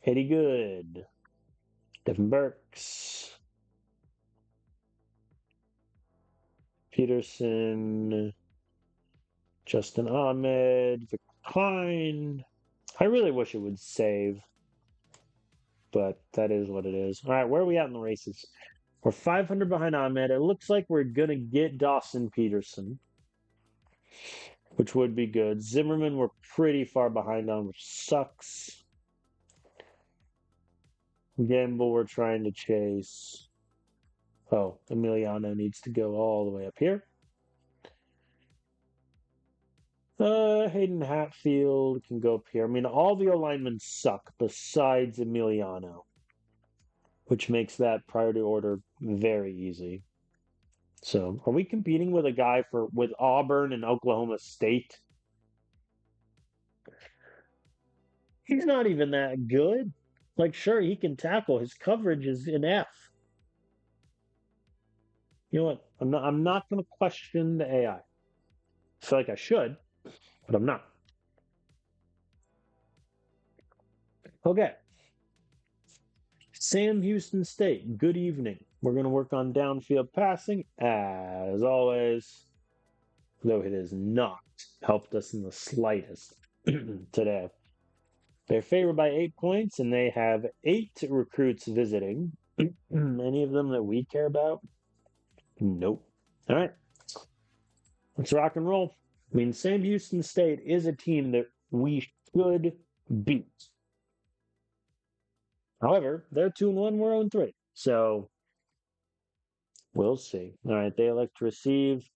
Eddie Good, Devin Burks, Peterson, Justin Ahmed, Victor Klein. I really wish it would save, but that is what it is. All right, where are we at in the races? We're 500 behind Ahmed. It looks like we're going to get Dawson Peterson, which would be good. Zimmerman, we're pretty far behind on, which sucks. Gamble, we're trying to chase. Oh, Emiliano needs to go all the way up here. Hayden Hatfield can go up here. I mean, all the alignments suck besides Emiliano, which makes that priority order very easy. So, are we competing with a guy with Auburn and Oklahoma State? He's not even that good. Like, sure, he can tackle. His coverage is an F. You know what? I'm not going to question the AI. I feel like I should, but I'm not. Okay. Sam Houston State, good evening. We're going to work on downfield passing, as always, though it has not helped us in the slightest today. They're favored by 8 points, and they have 8 recruits visiting. Any of them that we care about? Nope. All right. Let's rock and roll. I mean, Sam Houston State is a team that we should beat. However, they're 2-1, we're 0-3. So we'll see. All right, they elect to receive.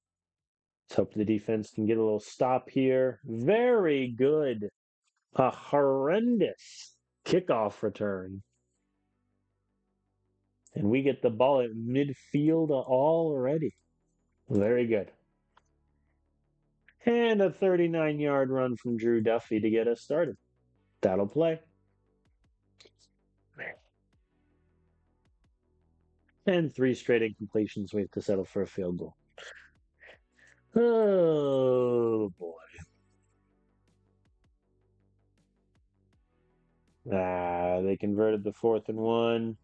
Let's hope the defense can get a little stop here. Very good. A horrendous kickoff return. And we get the ball at midfield already. Very good. And a 39-yard run from Drew Duffy to get us started. That'll play. And 3 straight incompletions. We have to settle for a field goal. Oh, boy. They converted the 4th and 1.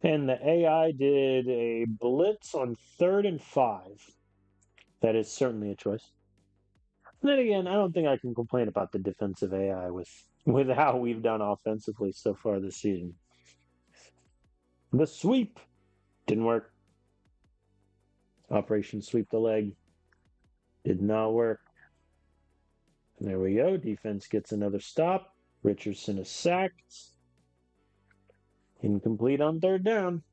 And the AI did a blitz on 3rd and 5. That is certainly a choice. Then again, I don't think I can complain about the defensive AI with how we've done offensively so far this season. The sweep didn't work. Operation Sweep the Leg did not work. And there we go. Defense gets another stop. Richardson is sacked. Incomplete on 3rd down.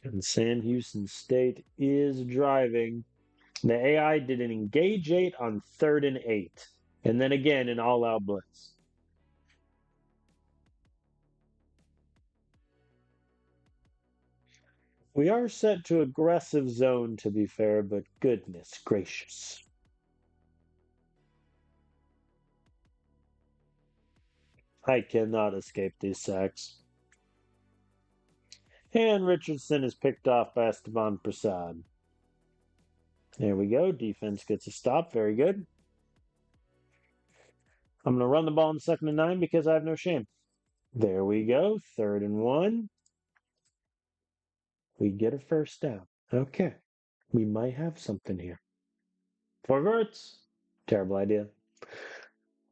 And Sam Houston State is driving. The AI did an engage 8 on 3rd and 8. And then again, an all-out blitz. We are set to aggressive zone, to be fair, but goodness gracious. I cannot escape these sacks. And Richardson is picked off by Esteban Prasad. There we go. Defense gets a stop. Very good. I'm going to run the ball in 2nd and 9 because I have no shame. There we go. 3rd and 1. We get a 1st down. Okay. We might have something here. 4 verts. Terrible idea.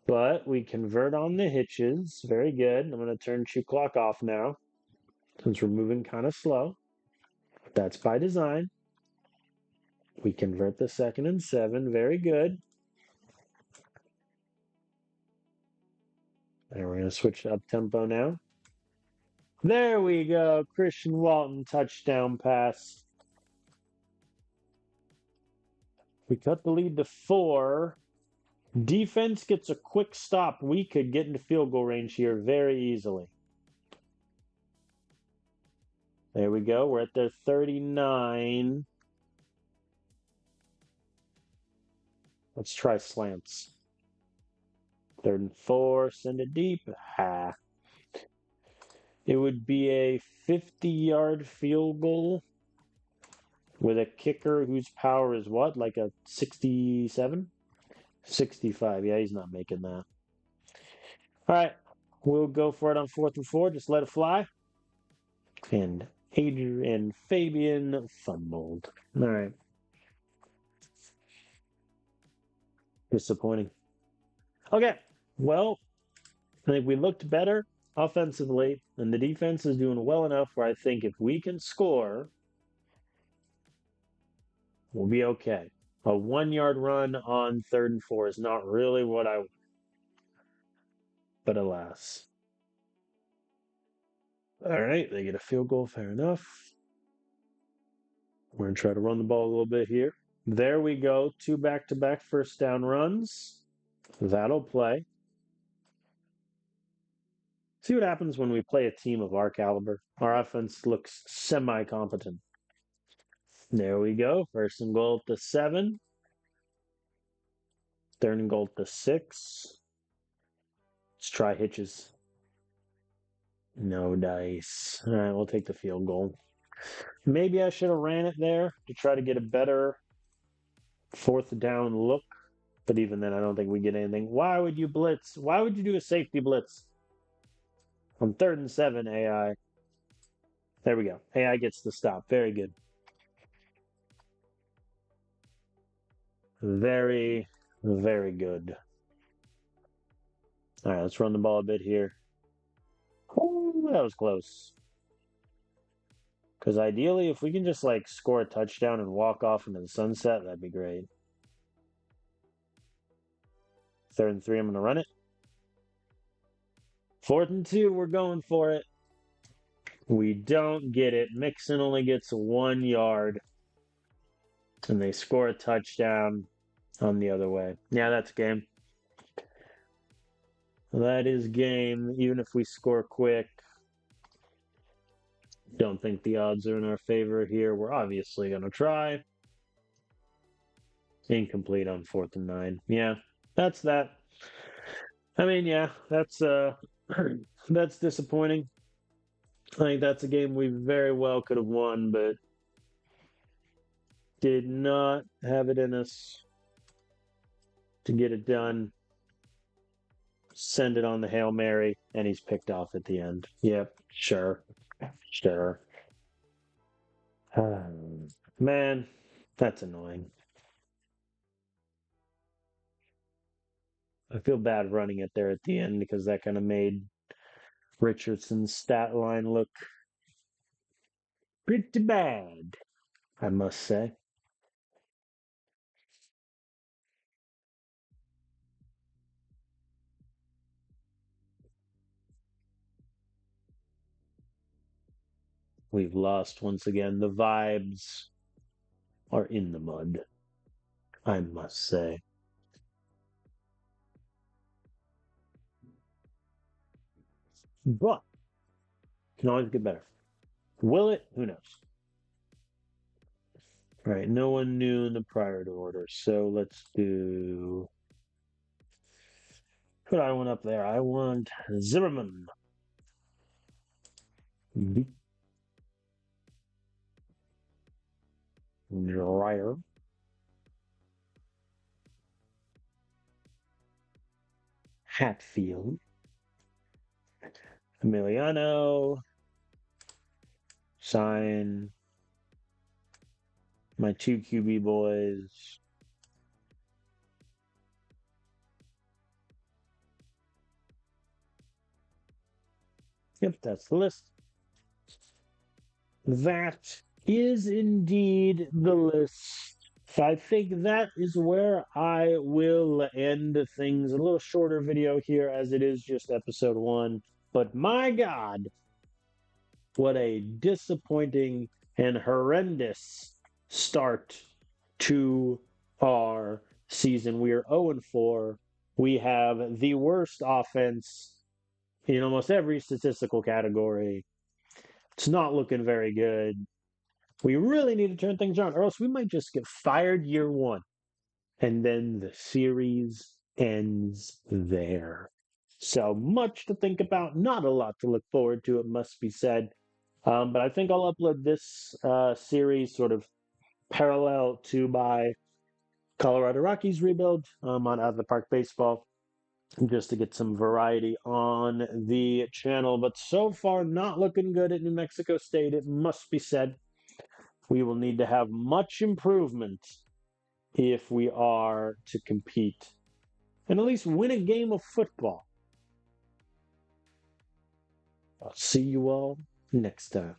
But we convert on the hitches. Very good. I'm going to turn shoe clock off now since we're moving kind of slow. That's by design. We convert the 2nd and 7. Very good. And we're going to switch to up tempo now. There we go. Christian Walton touchdown pass. We cut the lead to 4. Defense gets a quick stop. We could get into field goal range here very easily. There we go. We're at their 39. Let's try slants. 3rd and 4. Send it deep. Ha. It would be a 50-yard field goal with a kicker whose power is what? Like a 67? 65. Yeah, he's not making that. All right. We'll go for it on 4th and 4. Just let it fly. And Adrian Fabian fumbled. All right. Disappointing. Okay. Well, I think we looked better offensively, and the defense is doing well enough where I think if we can score, we'll be okay. A 1-yard run on 3rd and 4 is not really what I want. But alas. All right, they get a field goal. Fair enough. We're going to try to run the ball a little bit here. There we go. 2 back-to-back first down runs. That'll play. See what happens when we play a team of our caliber. Our offense looks semi-competent. There we go. 1st and goal at the 7. 3rd and goal at the 6. Let's try hitches. No dice. All right, we'll take the field goal. Maybe I should have ran it there to try to get a better 4th down look. But even then, I don't think we get anything. Why would you blitz? Why would you do a safety blitz? On 3rd and 7, AI. There we go. AI gets the stop. Very good. Very, very good. All right, let's run the ball a bit here. Oh, that was close. Because ideally, if we can just like score a touchdown and walk off into the sunset, that'd be great. 3rd and 3, I'm going to run it. 4th and 2, we're going for it. We don't get it. Mixon only gets 1 yard. And they score a touchdown on the other way. Yeah, that's game. That is game, even if we score quick. Don't think the odds are in our favor here. We're obviously going to try. Incomplete on 4th and 9. Yeah, that's that. I mean, yeah, that's disappointing. I think that's a game we very well could have won, but did not have it in us to get it done. Send it on the Hail Mary, and he's picked off at the end. Yep, sure. Man, that's annoying. I feel bad running it there at the end because that kind of made Richardson's stat line look pretty bad, I must say. We've lost once again. The vibes are in the mud, I must say. But can always get better. Will it? Who knows? All right, no one knew in the priority order, so let's do. Put I want up there. I want Zimmerman. Dreyer. Hatfield. Emiliano. Sign. My 2 QB boys. Yep, that's the list. That is indeed the list. I think that is where I will end things. A little shorter video here as it is just episode 1. But my God, what a disappointing and horrendous start to our season. We are 0-4. We have the worst offense in almost every statistical category. It's not looking very good. We really need to turn things around, or else we might just get fired year one. And then the series ends there. So much to think about, not a lot to look forward to, it must be said. But I think I'll upload this series sort of parallel to my Colorado Rockies rebuild on Out of the Park Baseball, just to get some variety on the channel. But so far, not looking good at New Mexico State, it must be said. We will need to have much improvement if we are to compete and at least win a game of football. I'll see you all next time.